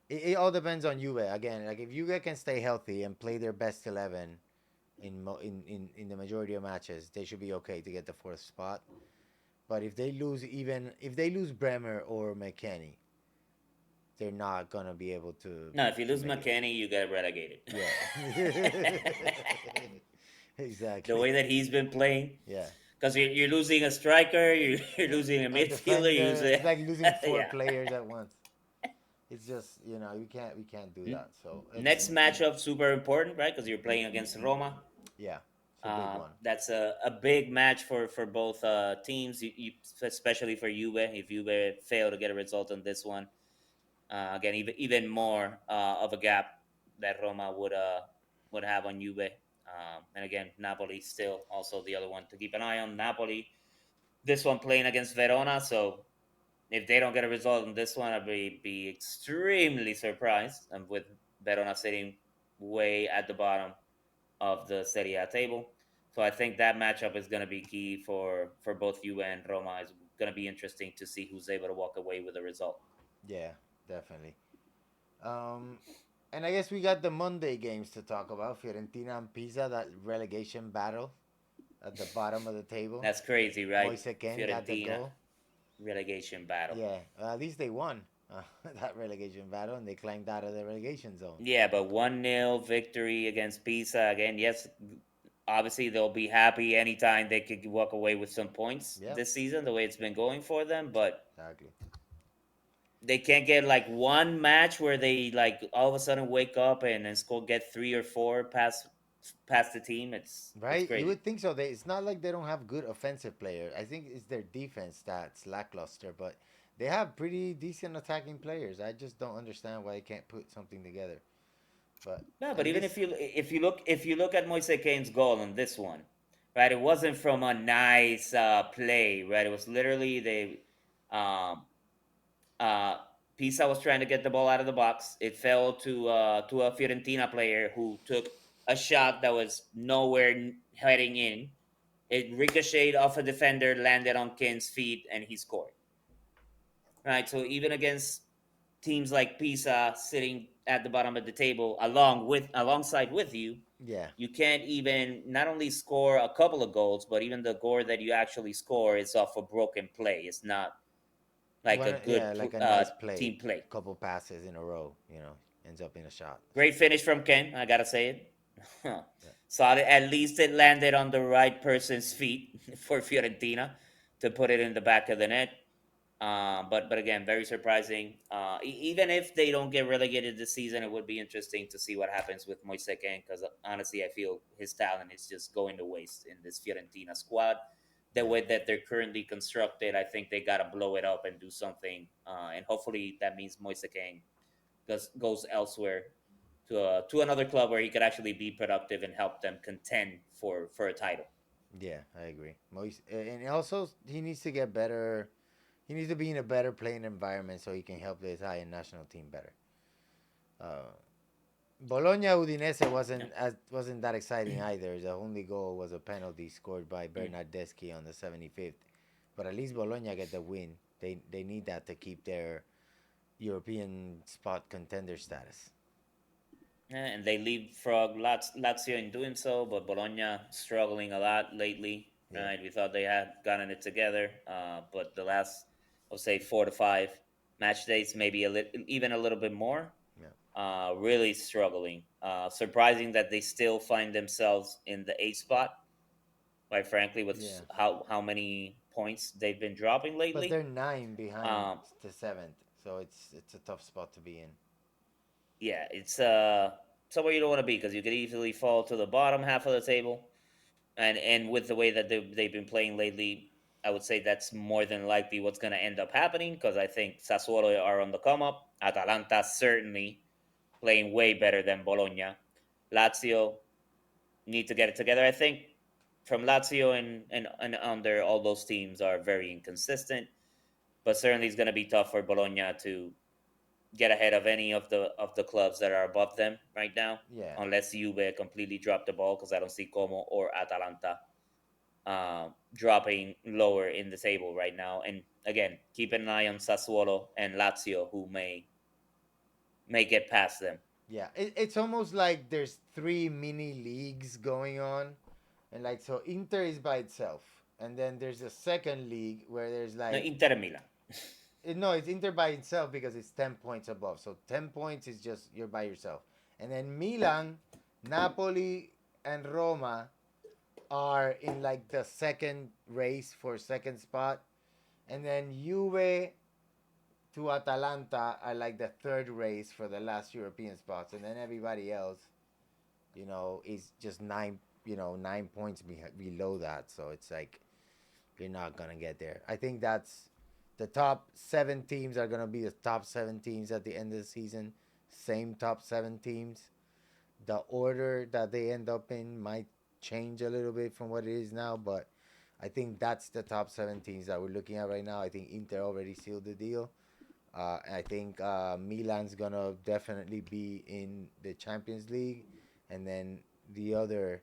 it all depends on Juve again. Like if Juve can stay healthy and play their best 11 in the majority of matches, they should be okay to get the fourth spot. But if they lose Bremer or McKennie, they're not gonna be able No, if you to lose make it. McKennie, you get relegated. Yeah. The Exactly. way that he's been playing, Yeah. because you're losing a striker, you're losing a A midfielder, you're defender. losing, It's like losing four yeah. players at once. It's just we can't do that. So it's Next matchup super important, right? Because you're playing against Roma. yeah, it's a big one. That's a big match for both teams, especially for Juve. If Juve fail to get a result on this one, again, even more of a gap that Roma would have on Juve. And again, Napoli still also the other one to keep an eye on. Napoli, this one playing against Verona, so if they don't get a result on this one, I'd be extremely surprised. And with Verona sitting way at the bottom of the Serie A table. So I think that matchup is going to be key for both you and Roma. It's going to be interesting to see who's able to walk away with a result. Yeah, definitely. Um, and I guess we got the Monday games to talk about. Fiorentina and Pisa, that relegation battle at the bottom of the table. That's crazy, right? Moise Ken got the Fiorentina goal. relegation battle. Yeah, at least they won that relegation battle and they climbed out of the relegation zone. Yeah, but 1-0 victory against Pisa. Again, yes, obviously they'll be happy anytime they could walk away with some points Yep, this season, the way it's been going for them. But exactly. they can't get like one match where they like all of a sudden wake up and score, get 3 or 4 past the team. It's Right? You crazy. would think so. It's not like they don't have good offensive players. I think it's their defense that's lackluster, but they have pretty decent attacking players. I just don't understand why they can't put something together. But No, but at even least, if you look at Moise Kane's goal on this one, right? It wasn't from a nice play, right? It was literally they um uh Pisa was trying to get the ball out of the box. It fell to a Fiorentina player who took a shot that was nowhere heading in. It ricocheted off a defender, landed on Kane's feet, and he scored. Right. So even against teams like Pisa sitting at the bottom of the table alongside with you, yeah. you can't even not only score a couple of goals, but even the goal that you actually score is off a broken play. It's not like a Yeah, good like a nice team play, play. couple passes in a row, ends up in a shot. So, Great finish from Ken, I gotta say it. yeah. So at least it landed on the right person's feet for Fiorentina to put it in the back of the net. But again, very surprising. Even if they don't get relegated this season, it would be interesting to see what happens with Moise Kean, because honestly, I feel his talent is just going to waste in this Fiorentina squad. The Yeah. way that they're currently constructed, I think they gotta blow it up and do something. And hopefully that means Moise Kean goes elsewhere to another club where he could actually be productive and help them contend for a title. Yeah, I agree. And also he needs to get better. He needs to be in a better playing environment so he can help the Italian national team better. Uh, Bologna Udinese Yeah. wasn't that exciting either. The only goal was a penalty scored by Mm. Bernardeschi on the 75th. But at least Bologna get the win. They need that to keep their European spot contender status. Yeah, and they leapfrog Lazio in doing so, but Bologna struggling a lot lately. Yeah. Right, we thought they had gotten it together, but the last, I'll say, 4 to 5 match days, maybe even a little bit more, Yeah. really struggling. Surprising that they still find themselves in the eighth spot. Quite frankly, with Yeah. how many points they've been dropping But lately. they're 9 behind Um, the 7th, so it's a tough spot to be in. yeah, it's somewhere you don't want to be, because you could easily fall to the bottom half of the table. And with the way that they've been playing lately, I would say that's more than likely what's going to end up happening, because I think Sassuolo are on the come up. Atalanta certainly playing way better than Bologna. Lazio need to get it together. I think from Lazio and under, all those teams are very inconsistent, but certainly it's going to be tough for Bologna to get ahead of any of the clubs that are above them right now, Yeah. unless Juve completely drop the ball, because I don't see Como or Atalanta dropping lower in the table right now. And again, keep an eye on Sassuolo and Lazio, who may get past them. Yeah. It's almost like there's three mini leagues going on. And like so Inter is by itself. And then there's a second league where there's No, like Inter Milan. no, it's Inter by itself because it's 10 points above. So 10 points is just you're by yourself. And then Milan, Napoli, and Roma are in like the second race for second spot. And then Juve to Atalanta are like the third race for the last European spots. And then everybody else, is just 9 points below that. So it's like you're not gonna get there. I think that's the top 7 teams are gonna be the top 7 teams at the end of the season. Same top 7 teams. The order that they end up in might change a little bit from what it is now, but I think that's the top 7 teams that we're looking at right now. I think Inter already sealed the deal. I think Milan's gonna definitely be in the Champions League, and then the other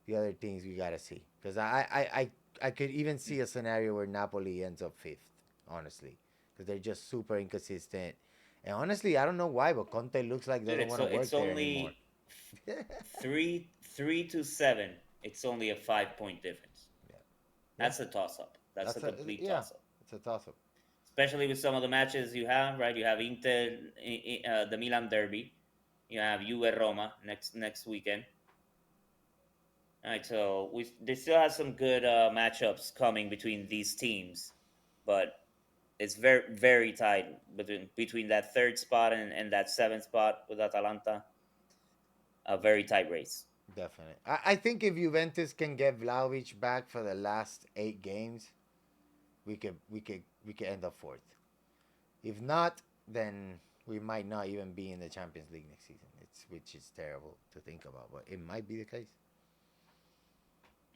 the other teams we gotta see because I could even see a scenario where Napoli ends up fifth, honestly, because they're just super inconsistent. And honestly, I don't know why, but Conte looks like Dude, doesn't want to it's work there anymore. only three to seven. It's only a 5 point difference. Yeah, yeah, That's a toss up. That's a that's a complete yeah, toss up. it's a toss up. Especially with some of the matches you have, right? You have Inter, the Milan derby. You have Juve Roma next weekend. All right, so they still have some good matchups coming between these teams, but it's very tight between that third spot and that seventh spot with Atalanta. A very tight race. Definitely, I think if Juventus can get Vlahovic back for the last 8 games, we could end up fourth. If not, then we might not even be in the Champions League next season. Which is terrible to think about, but it might be the case.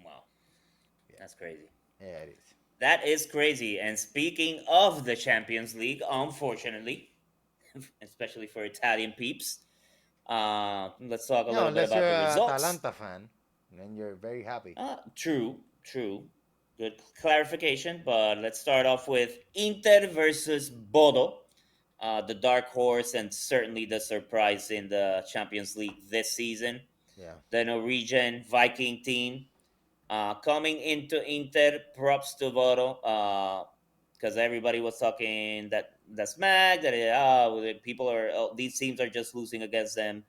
Wow, Yeah, that's crazy. yeah, it is. That is crazy. And speaking of the Champions League, unfortunately, especially for Italian peeps, let's talk a No, little bit unless you're about the a results. Atalanta fan, then you're very happy. True. Good clarification. But let's start off with Inter versus Bodo, the dark horse and certainly the surprise in the Champions League this season. Yeah, The Norwegian Viking team coming into Inter, props to Bodo, because everybody was talking that smack that people are these teams are just losing against them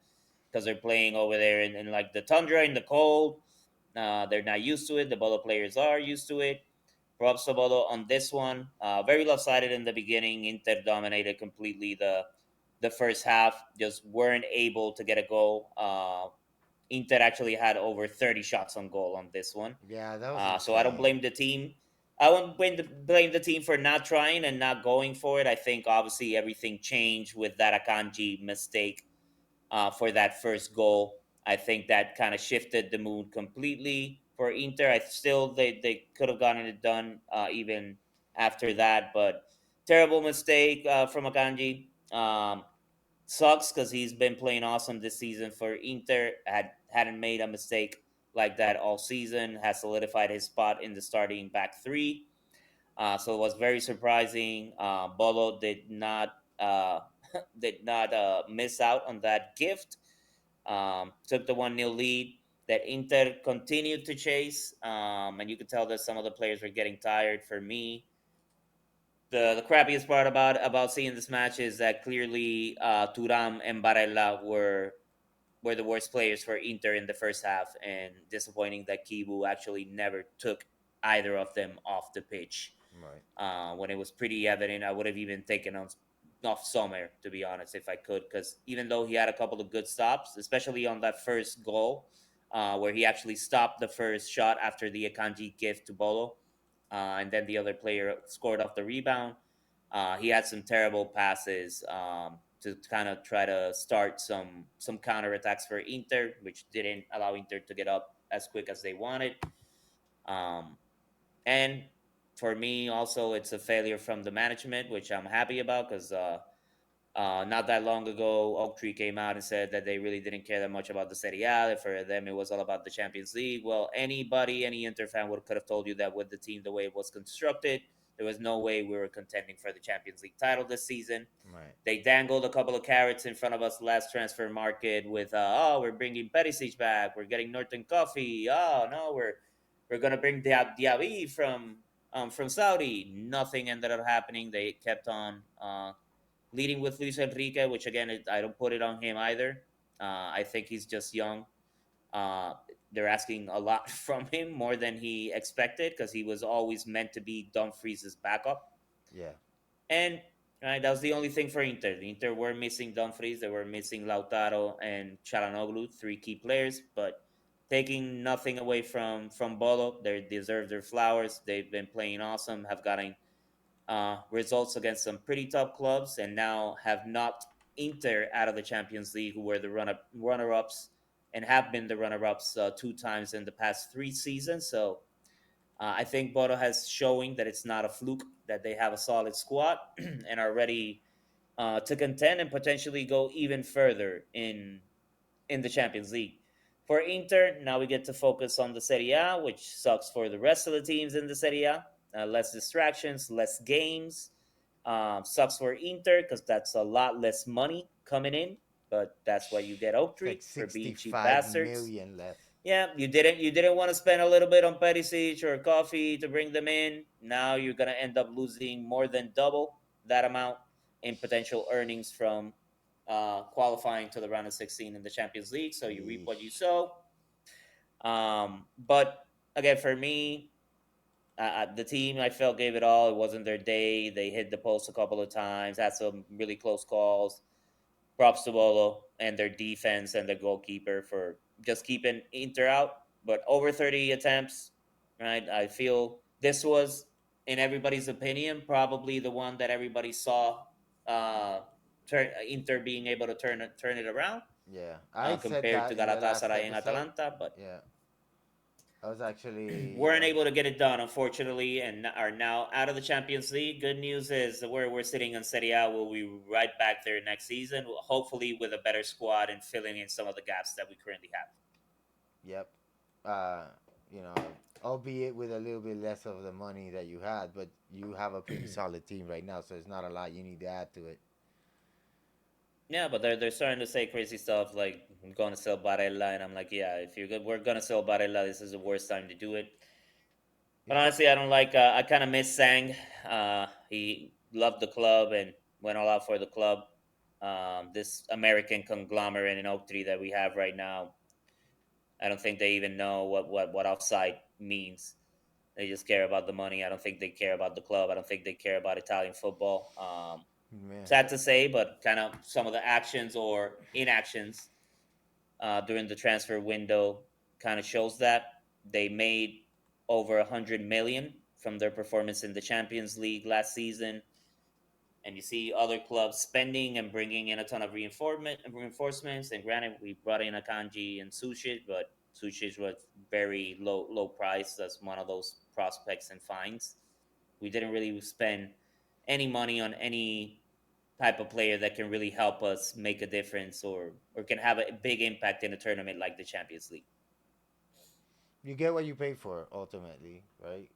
because they're playing over there in like the tundra in the cold. They're not used to it. The Bodo players are used to it. props to Bodo on this one. Very lopsided in the beginning. Inter dominated completely the first half. Just weren't able to get a goal. Inter actually had over 30 shots on goal on this one. Yeah, that was So I don't insane. blame the team. I won't blame the team for not trying and not going for it. I think obviously everything changed with that Akanji mistake for that first goal. I think that kind of shifted the mood completely for Inter. I still they could have gotten it done even after that, but terrible mistake from Akanji. Sucks because he's been playing awesome this season for Inter. Hadn't made a mistake like that all season. Has solidified his spot in the starting back three. So it was very surprising. Bolo did not miss out on that gift. Took the 1-0 lead that Inter continued to chase, and you could tell that some of the players were getting tired. For me, the crappiest part about seeing this match is that clearly Turam and Barella were the worst players for Inter in the first half, and disappointing that Chivu actually never took either of them off the pitch. Right. When it was pretty evident, I would have even taken on off Sommer, to be honest, if I could, because even though he had a couple of good stops, especially on that first goal, where he actually stopped the first shot after the Akanji gift to Bolo, and then the other player scored off the rebound. He had some terrible passes to kind of try to start some counterattacks for Inter, which didn't allow Inter to get up as quick as they wanted. Um, and for me, also, it's a failure from the management, which I'm happy about because not that long ago, Oak Tree came out and said that they really didn't care that much about the Serie A. For them, it was all about the Champions League. Well, any Inter fan could have told you that with the team the way it was constructed, there was no way we were contending for the Champions League title this season. Right. They dangled a couple of carrots in front of us last transfer market with, we're bringing Perisic back, we're getting Norton Coffee. Oh no, we're gonna bring Diaby from Saudi. Nothing ended up happening. They kept on leading with Luis Enrique, which again, I don't put it on him either. I think he's just young. Uh, they're asking a lot from him, more than he expected, because he was always meant to be Dumfries' backup. Yeah. And right, that was the only thing for Inter. The Inter were missing Dumfries, they were missing Lautaro and Chalanoglu, three key players, but taking nothing away from Bolo. They deserve their flowers. They've been playing awesome, have gotten results against some pretty tough clubs, and now have knocked Inter out of the Champions League, who were the runner ups and have been the runner ups 2 times in the past 3 seasons. So I think Bodo has showing that it's not a fluke, that they have a solid squad and are ready to contend and potentially go even further in the Champions League. For Inter, now we get to focus on the Serie A, which sucks for the rest of the teams in the Serie A. Less distractions, less games. Sucks for Inter because that's a lot less money coming in, but that's why you get Oak It's like Tree for being cheap 65 bastards. million less. Yeah, you didn't want to spend a little bit on Perisic or Coffee to bring them in. Now you're gonna end up losing more than double that amount in potential earnings from qualifying to the round of 16 in the Champions League. So you reap what you Yeesh. sow. But again, for me, the team I felt gave it all. It wasn't their day. They hit the post a couple of times, had some really close calls. Props to Bolo and their defense and the goalkeeper for just keeping Inter out. But over 30 attempts, right? I feel this was, in everybody's opinion, probably the one that everybody saw uh, Inter being able to turn it around Yeah, I said compared to that in the last Galatasaray and episode. Atalanta. But Yeah, I was actually, weren't able to get it done, unfortunately, and are now out of the Champions League. Good news is that we're sitting in Serie A. We'll be right back there next season, hopefully with a better squad and filling in some of the gaps that we currently have. yep. Uh, you know, albeit with a little bit less of the money that you had, but you have a pretty solid team right now, so it's not a lot you need to add to it. Yeah, but they're starting to say crazy stuff like I'm going to sell Barella, and I'm like, yeah, if you're good, we're going to sell Barella. This is the worst time to do it. But He's got, honestly, I don't like. I kind of miss Sang. He loved the club and went all out for the club. This American conglomerate in Oak Tree that we have right now, I don't think they even know what offside means. They just care about the money. I don't think they care about the club. I don't think they care about Italian football. Yeah. Sad to say, but kind of some of the actions or inactions during the transfer window kind of shows that they made over 100 million from their performance in the Champions League last season. And you see other clubs spending and bringing in a ton of reinforcements. And granted, we brought in Akanji and Sušić, but Sušić was very low price. That's one of those prospects and finds. We didn't really spend any money on any type of player that can really help us make a difference or can have a big impact in a tournament like the Champions League. You get what you pay for ultimately, right?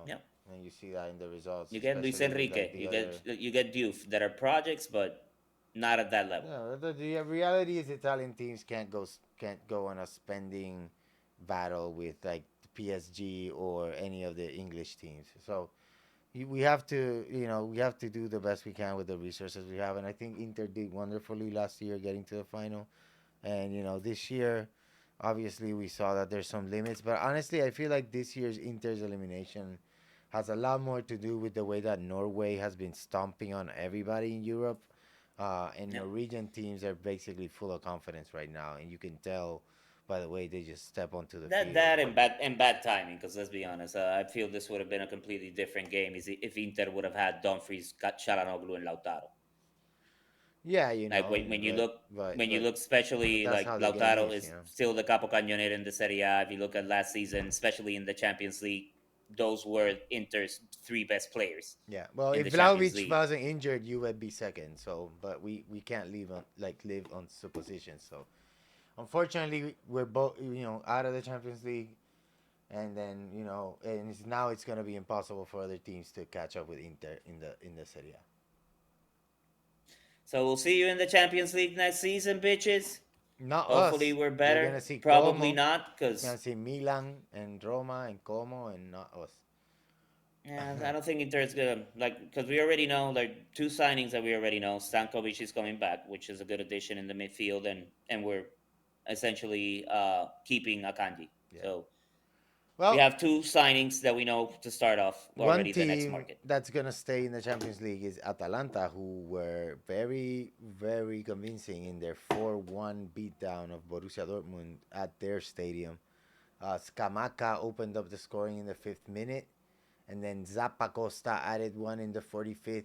Yeah, And you see that in the results, you get Luis especially with like Enrique, the other. you get Diouf that are projects, but not at that level. No, the reality is Italian teams can't go on a spending battle with like PSG or any of the English teams. So we have to, we have to do the best we can with the resources we have. And I think Inter did wonderfully last year getting to the final. And, this year, obviously, we saw that there's some limits. But honestly, I feel like this year's Inter's elimination has a lot more to do with the way that Norway has been stomping on everybody in Europe. And Yeah. Norwegian teams are basically full of confidence right now. And you can tell by the way they just step onto the That field. that and bad timing. Because let's be honest, I feel this would have been a completely different game if Inter would have had Dumfries, Çalhanoğlu, and Lautaro. Yeah, Like when you look but especially that's how like the game Lautaro is. is still the capo cañonero in the Serie A. If you look at last season, especially in the Champions League, those were Inter's three best players Yeah. Well, in if the Champions Vlahovic League. wasn't injured, you would be second. So, but we can't live on suppositions. So, unfortunately, we're both out of the Champions League, and then and now it's gonna be impossible for other teams to catch up with Inter in the Serie A. So we'll see you in the Champions League next season, bitches. Not Hopefully us. we're You're better. gonna see Probably Como. not, You're gonna because see Milan and Roma and Como, and not us. yeah, I don't think Inter is gonna because we already know like two signings that we already know. Stankovic is coming back, which is a good addition in the midfield, and we're essentially keeping Akanji. Yeah. So we Well, have two signings that we know to start off one already the next team market. that's gonna stay in the Champions League is Atalanta, who were very, very convincing in their 4-1 beatdown of Borussia Dortmund at their stadium. Scamacca opened up the scoring in the 5th minute, and then Zappacosta added one in the 45th,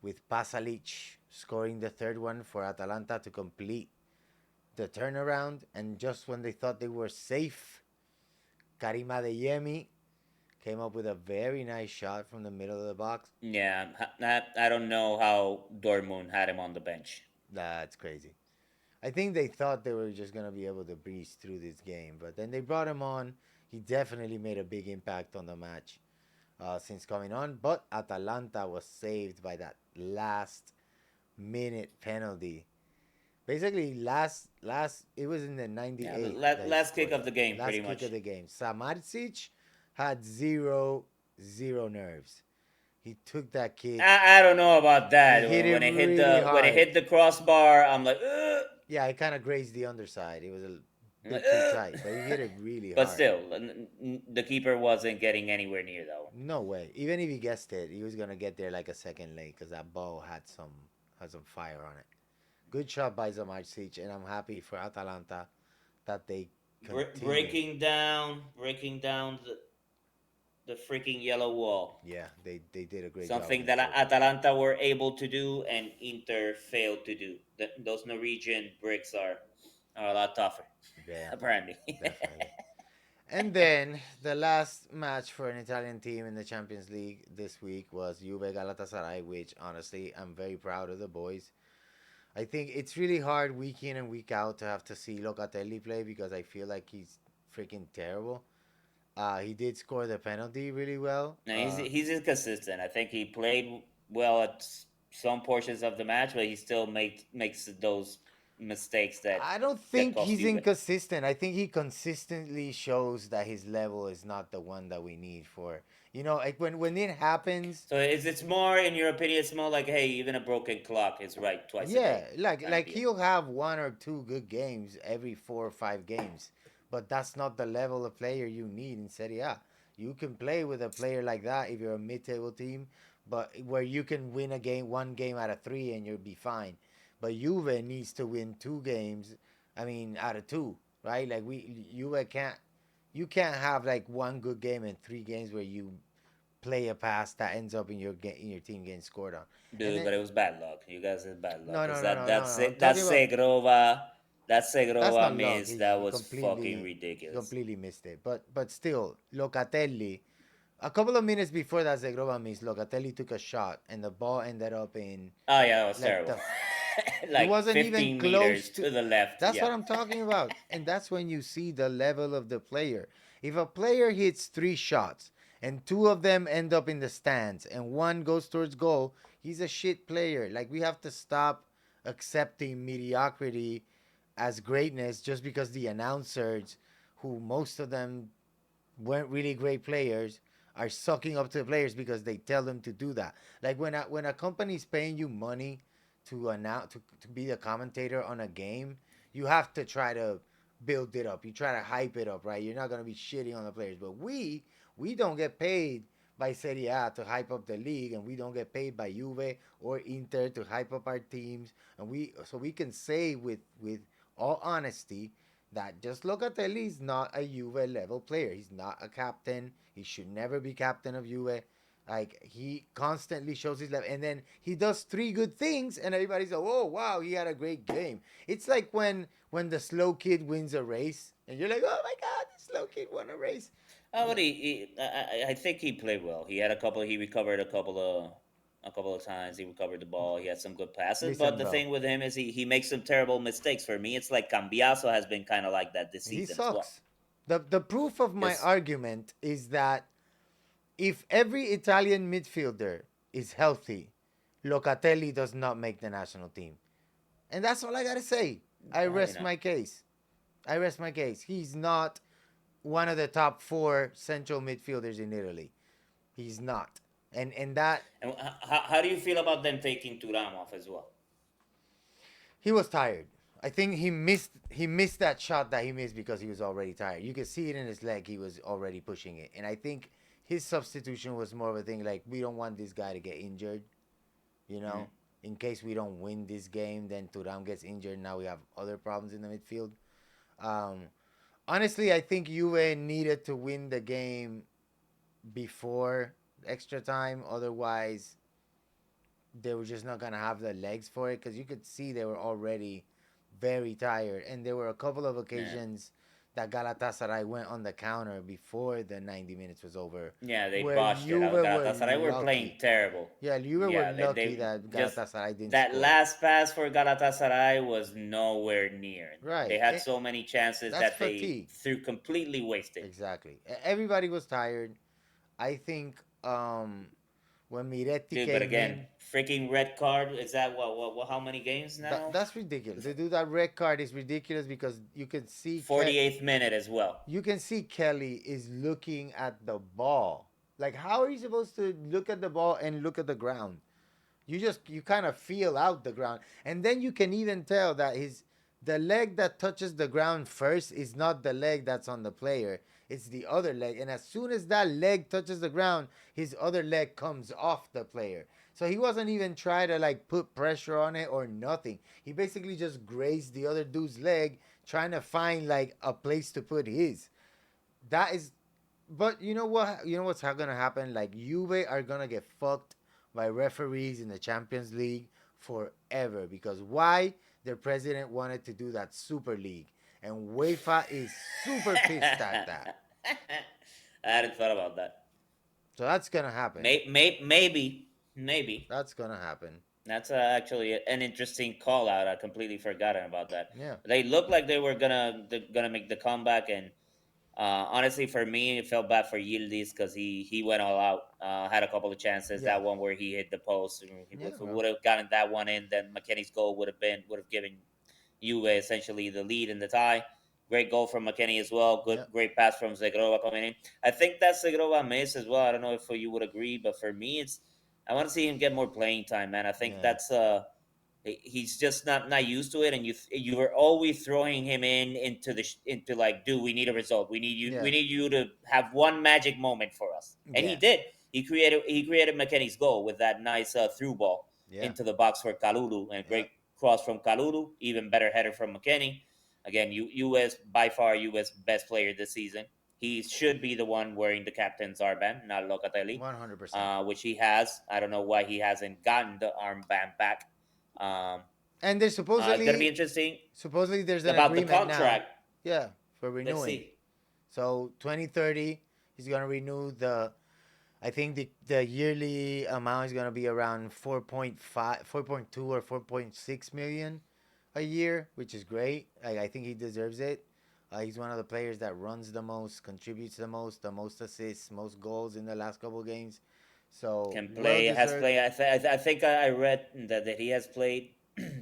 with Pasalic scoring the third one for Atalanta to complete the turnaround. And just when they thought they were safe, Karim Adeyemi came up with a very nice shot from the middle of the box. Yeah, I don't know how Dortmund had him on the bench. That's crazy. I think they thought they were just going to be able to breeze through this game, but then they brought him on. He definitely made a big impact on the match since coming on, but Atalanta was saved by that last minute penalty. Basically, last it was in the Yeah, the 98th that he last kick scored of the that. game, pretty Last kick of much. the game. Samardžić had zero nerves. He took that kick. I don't know about He that. hit it When it hit really when it hard. hit the crossbar, I'm like, ugh! Yeah, it kind of grazed the underside. It was a I'm like, bit too ugh! tight, but he hit it really But hard. still, the keeper wasn't getting anywhere near that one. No way. Even if he guessed it, he was gonna get there like a second late because that ball had some fire on it. Good shot by Samardžić, and I'm happy for Atalanta that they continue. Breaking down the freaking yellow wall. Yeah, they did a great job Something in the that second. Atalanta were able to do and Inter failed to do. Those Norwegian bricks are a lot tougher, Yeah, apparently. definitely. And then the last match for an Italian team in the Champions League this week was Juve Galatasaray, which honestly I'm very proud of the boys. I think it's really hard week in and week out to have to see Locatelli play because I feel like he's freaking terrible. He did score the penalty really well. No, he's inconsistent. I think he played well at some portions of the match, but he still makes those mistakes I don't that think cost he's you. inconsistent. I think he consistently shows that his level is not the one that we need for. Like when it happens, So it's more, in your opinion, it's more like, hey, even a broken clock is right twice a yeah, day like kind of like deal. he'll have one or two good games every 4 or 5 games, but that's not the level of player you need in Serie A. You can play with a player like that if you're a mid-table team, but where you can win a game, one game out of three, and you'll be fine. But Juve needs to win two games. I mean, out of two, right? Like Juve can't. You can't have like one good game and three games where you play a pass that ends up in in your team getting scored on. And Dude, then but it was bad luck. You guys had bad luck no, because no, no, no, no, that's no. I'm it. That talking about Segrova, that that's Segrova not luck. miss, that He was fucking he ridiculous. completely missed it. But still, Locatelli. A couple of minutes before that Zegrova miss, Locatelli took a shot and the ball ended up in Oh yeah, that was like terrible. the. It Like wasn't even 15 close meters to. to the left. That's Yeah. what I'm talking about, and that's when you see the level of the player. If a player hits three shots and two of them end up in the stands and one goes towards goal, he's a shit player. Like we have to stop accepting mediocrity as greatness just because the announcers, who most of them weren't really great players, are sucking up to the players because they tell them to do that. Like when a company's paying you money to announce to be the commentator on a game, you have to try to build it up. You try to hype it up, right? You're not gonna be shitting on the players. But we don't get paid by Serie A to hype up the league, and we don't get paid by Juve or Inter to hype up our teams, and we can say with all honesty that just Locatelli is not a Juve level player. He's not a captain. He should never be captain of Juve. Like he constantly shows his level, and then he does three good things, and everybody's like, "Oh wow, he had a great game." It's like when the slow kid wins a race, and you're like, "Oh my god, the slow kid won a race." Oh, but I think he played well. He had a couple. He recovered a couple of times. He recovered the ball. He had some good passes. But Listen, the bro, thing with him is he makes some terrible mistakes. For me, it's like Cambiaso has been kind of like that this he season as well. sucks. The proof of my Because argument is that if every Italian midfielder is healthy, Locatelli does not make the national team. And that's all I gotta say. I you rest know, my case. I rest my case. He's not one of the top four central midfielders in Italy. He's not. And that and how do you feel about them taking Turam off as well? he was tired. I think he missed that shot that he missed because he was already tired. You could see it in his leg. He was already pushing it. And I think his substitution was more of a thing like we don't want this guy to get injured, you Mm. know? In case we don't win this game, then Turam gets injured. Now we have other problems in the midfield. Um, Honestly, I think Juve needed to win the game before extra time. Otherwise, they were just not gonna have the legs for it because you could see they were already very tired. And there were a couple of Yeah. occasions that Galatasaray went on the counter before the 90 minutes was over, Yeah, they where botched it. Juve were Galatasaray were playing lucky. terrible. Yeah, Juve were Yeah, lucky they that just Galatasaray didn't that score. last pass for Galatasaray was nowhere near. They Right. had so many chances That's that they fatigue. threw completely wasted. Exactly. Everybody was tired. I think when Miretti Dude, but came again, in, freaking red card. Is that what how many games now? that's ridiculous. To do that red card is ridiculous because 48th minute as well. You can see Kelly is looking at the ball. Like how are you supposed to look at the ball and look at the ground? You kind of feel out the ground, and then you can even tell that his the leg that touches the ground first is not the leg that's on the player. It's the other leg, and as soon as that leg touches the ground, his other leg comes off the player. So he wasn't even trying to like put pressure on it or nothing. He basically just grazed the other dude's leg, trying to find like a place to put his. That is, but you know what? You know what's gonna happen? Like Juve are gonna get fucked by referees in the Champions League forever because why? Their president wanted to do that Super League, and UEFA is super pissed at that. I hadn't thought about that. So that's gonna happen. Maybe. That's gonna happen. That's actually an interesting call out. I completely forgotten about that. Yeah. They looked like they were gonna make the comeback, and honestly, for me, it felt bad for Yildiz because he went all out. Had a couple of chances. Yeah. That one where he hit the post. Yeah. If we Well. would have gotten that one in, then McKennie's goal would have given Juve essentially the lead in the tie. Great goal from McKennie as well. Yeah. Great pass from Zegrova coming in. I think that Zegrova miss as well. I don't know if you would agree, but for me, I want to see him get more playing time, man. I think Yeah. He's just not used to it, and you were always throwing him into like, dude, we need a result. Yeah, We need you to have one magic moment for us, and he yeah, did. He created McKennie's goal with that nice through ball yeah. into the box for Kalulu, and Yep. great cross from Kalulu, even better header from McKennie. Again, US by far US best player this season. He should be the one wearing the captain's armband, not Locatelli, 100%. which he has. I don't know why he hasn't gotten the armband back. Um, And there's it's gonna be supposedly interesting supposedly there's an about the agreement now. contract. Yeah, for Let's renewing. see. So 2030, he's gonna renew the. I think the yearly amount is gonna be around 4.5, 4.2, or 4.6 million a year, which is great. I think he deserves it. He's one of the players that runs the most, contributes the most assists, most goals in the last couple of games. So Can well play. Has deserved. played. I think I read that he has played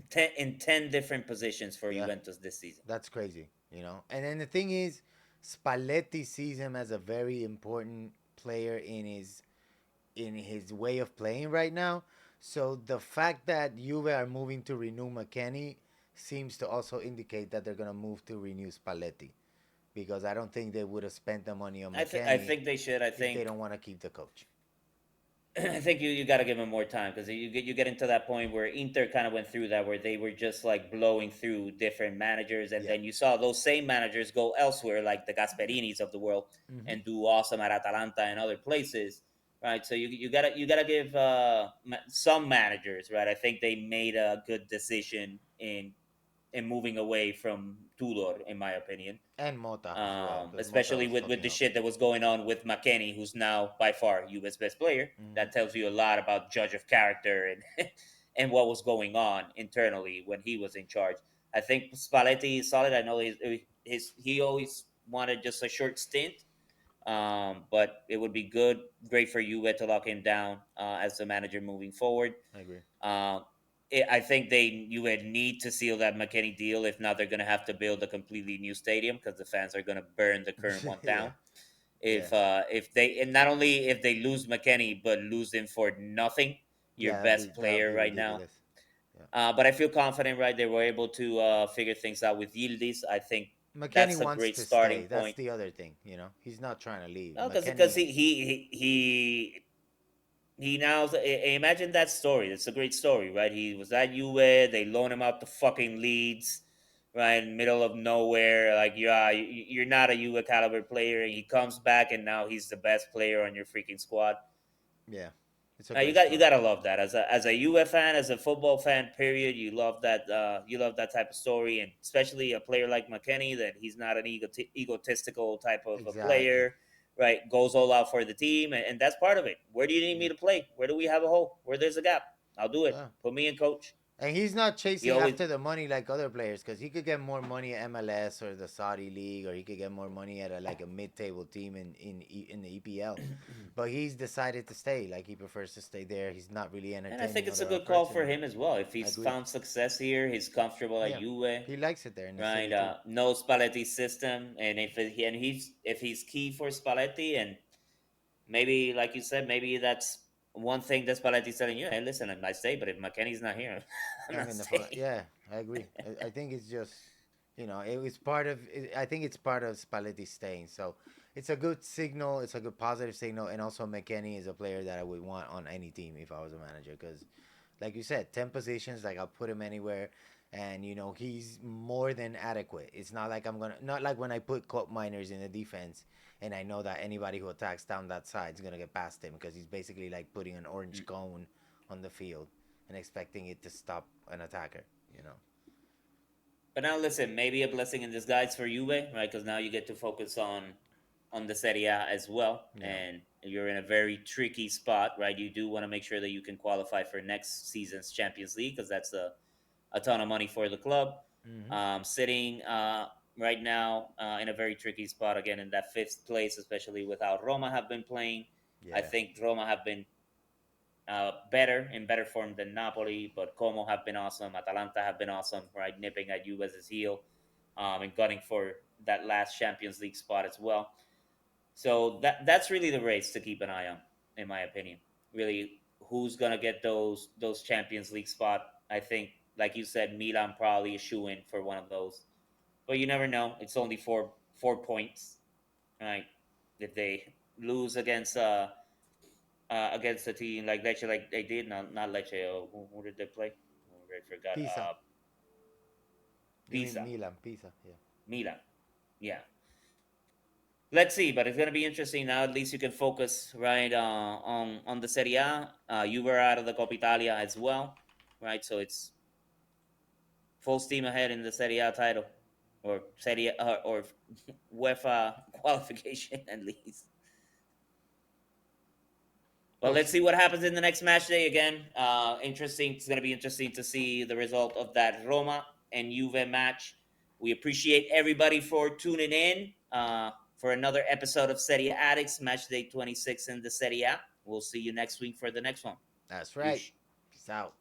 10 different positions for Yeah, Juventus this season. that's crazy, you know. And then the thing is, Spalletti sees him as a very important player in his way of playing right now. So the fact that Juve are moving to renew McKennie seems to also indicate that they're gonna move to renew Spalletti, because I don't think they would have spent the money on I McKennie think they should. I if they think don't want to keep the coach. I think you got to give him more time because you get into that point where Inter kind of went through that where they were just like blowing through different managers, and Yeah. then you saw those same managers go elsewhere, like the Gasperinis of the world, Mm-hmm. and do awesome at Atalanta and other places, right? So you gotta give some managers, right? I think they made a good decision in moving away from Tudor, in my opinion, And Mota as well, because Mota especially was with fucking the up. shit that was going on with McKennie, who's now by far U.S. best player. Mm-hmm. That tells you a lot about judge of character and and what was going on internally when he was in charge. I think Spalletti is solid. I know he always wanted just a short stint, but it would be great for Juve to lock him down as the manager moving forward. I agree. Uh, I think you would need to seal that McKennie deal. If not, they're going to have to build a completely new stadium because the fans are going to burn the current one Yeah, down. yeah, If they and not only if they lose McKennie, but lose him for nothing, your yeah. best That would player be right now. ridiculous. Yeah. But I feel confident, right? They were able to figure things out with Yildiz. I think McKennie that's a wants great to starting stay. That's point. the other thing, you know. He's not trying to leave. No, because McKennie. he now imagine that story. It's a great story, right? He was at Juve. They loan him out to fucking Leeds, right, middle of nowhere. Like, yeah, you're not a Juve caliber player, and he comes back, and now he's the best player on your freaking squad. Yeah, it's a You great got you story. gotta love that as a Juve fan, as a football fan. Period. You love that type of story, and especially a player like McKennie, that he's not an egotistical type of a Exactly. player, right? Goes all out for the team, and that's part of it. Where do you need me Yeah. to play? Where do we have a hole? Where there's a gap, I'll do it. Yeah. Put me in, coach. And he's not He chasing always after the money like other players, because he could get more money at MLS or the Saudi league, or he could get more money at like a mid-table team in the EPL. But he's decided to stay. Like, he prefers to stay there. He's not really and I think entertaining it's a other good call offers, for and him as well. If I he's agree. found success here, he's comfortable at Yeah, Juve, he likes it there in the right? city too. Knows Spalletti's system, and if he's key for Spalletti, and maybe like you said, maybe that's one thing that Spalletti's telling you. Hey, listen, I might stay, but if McKennie's not here, I'm I'm not in the staying. yeah, I agree. I think it's just, it was part of. I think it's part of Spalletti staying. So it's a good signal. It's a good positive signal, and also McKennie is a player that I would want on any team if I was a manager, because, like you said, 10 positions. Like, I'll put him anywhere, and he's more than adequate. It's not like I'm gonna not like when I put Colt Miners in the defense, and I know that anybody who attacks down that side is gonna get past him, because he's basically like putting an orange cone on the field and expecting it to stop an attacker. You know. But now listen, maybe a blessing in disguise for Juve, right? Because now you get to focus on the Serie A as well, Yeah. and you're in a very tricky spot, right? You do want to make sure that you can qualify for next season's Champions League because that's a ton of money for the club. Mm-hmm. Sitting right now in a very tricky spot again in that fifth place, especially with how Roma have been playing. I Yeah. think Roma have been better form than Napoli, but Como have been awesome. Atalanta have been awesome, right? Nipping at Juve's heel and gunning for that last Champions League spot as well. So that's really the race to keep an eye on, in my opinion. Really, who's gonna get those Champions League spot? I think like you said, Milan probably a shoe in for one of those. But you never know. It's only 4 points, right? If they lose against a team like Lecce, like they did, not Lecce. Who did they play? I forgot. Pisa. You mean Pisa, Milan, Pisa, yeah. Milan. Yeah. Let's see, but it's gonna be interesting now. At least you can focus right on the Serie A. You were out of the Coppa Italia as well, right? So it's full steam ahead in the Serie A title, or Serie or UEFA qualification at least. Well, Well, let's see what happens in the next match day again. Interesting. It's going to be interesting to see the result of that Roma and Juve match. We appreciate everybody for tuning in for another episode of Serie Addicts, match day 26 in the Serie A. We'll see you next week for the next one. that's right. Peace. Peace out.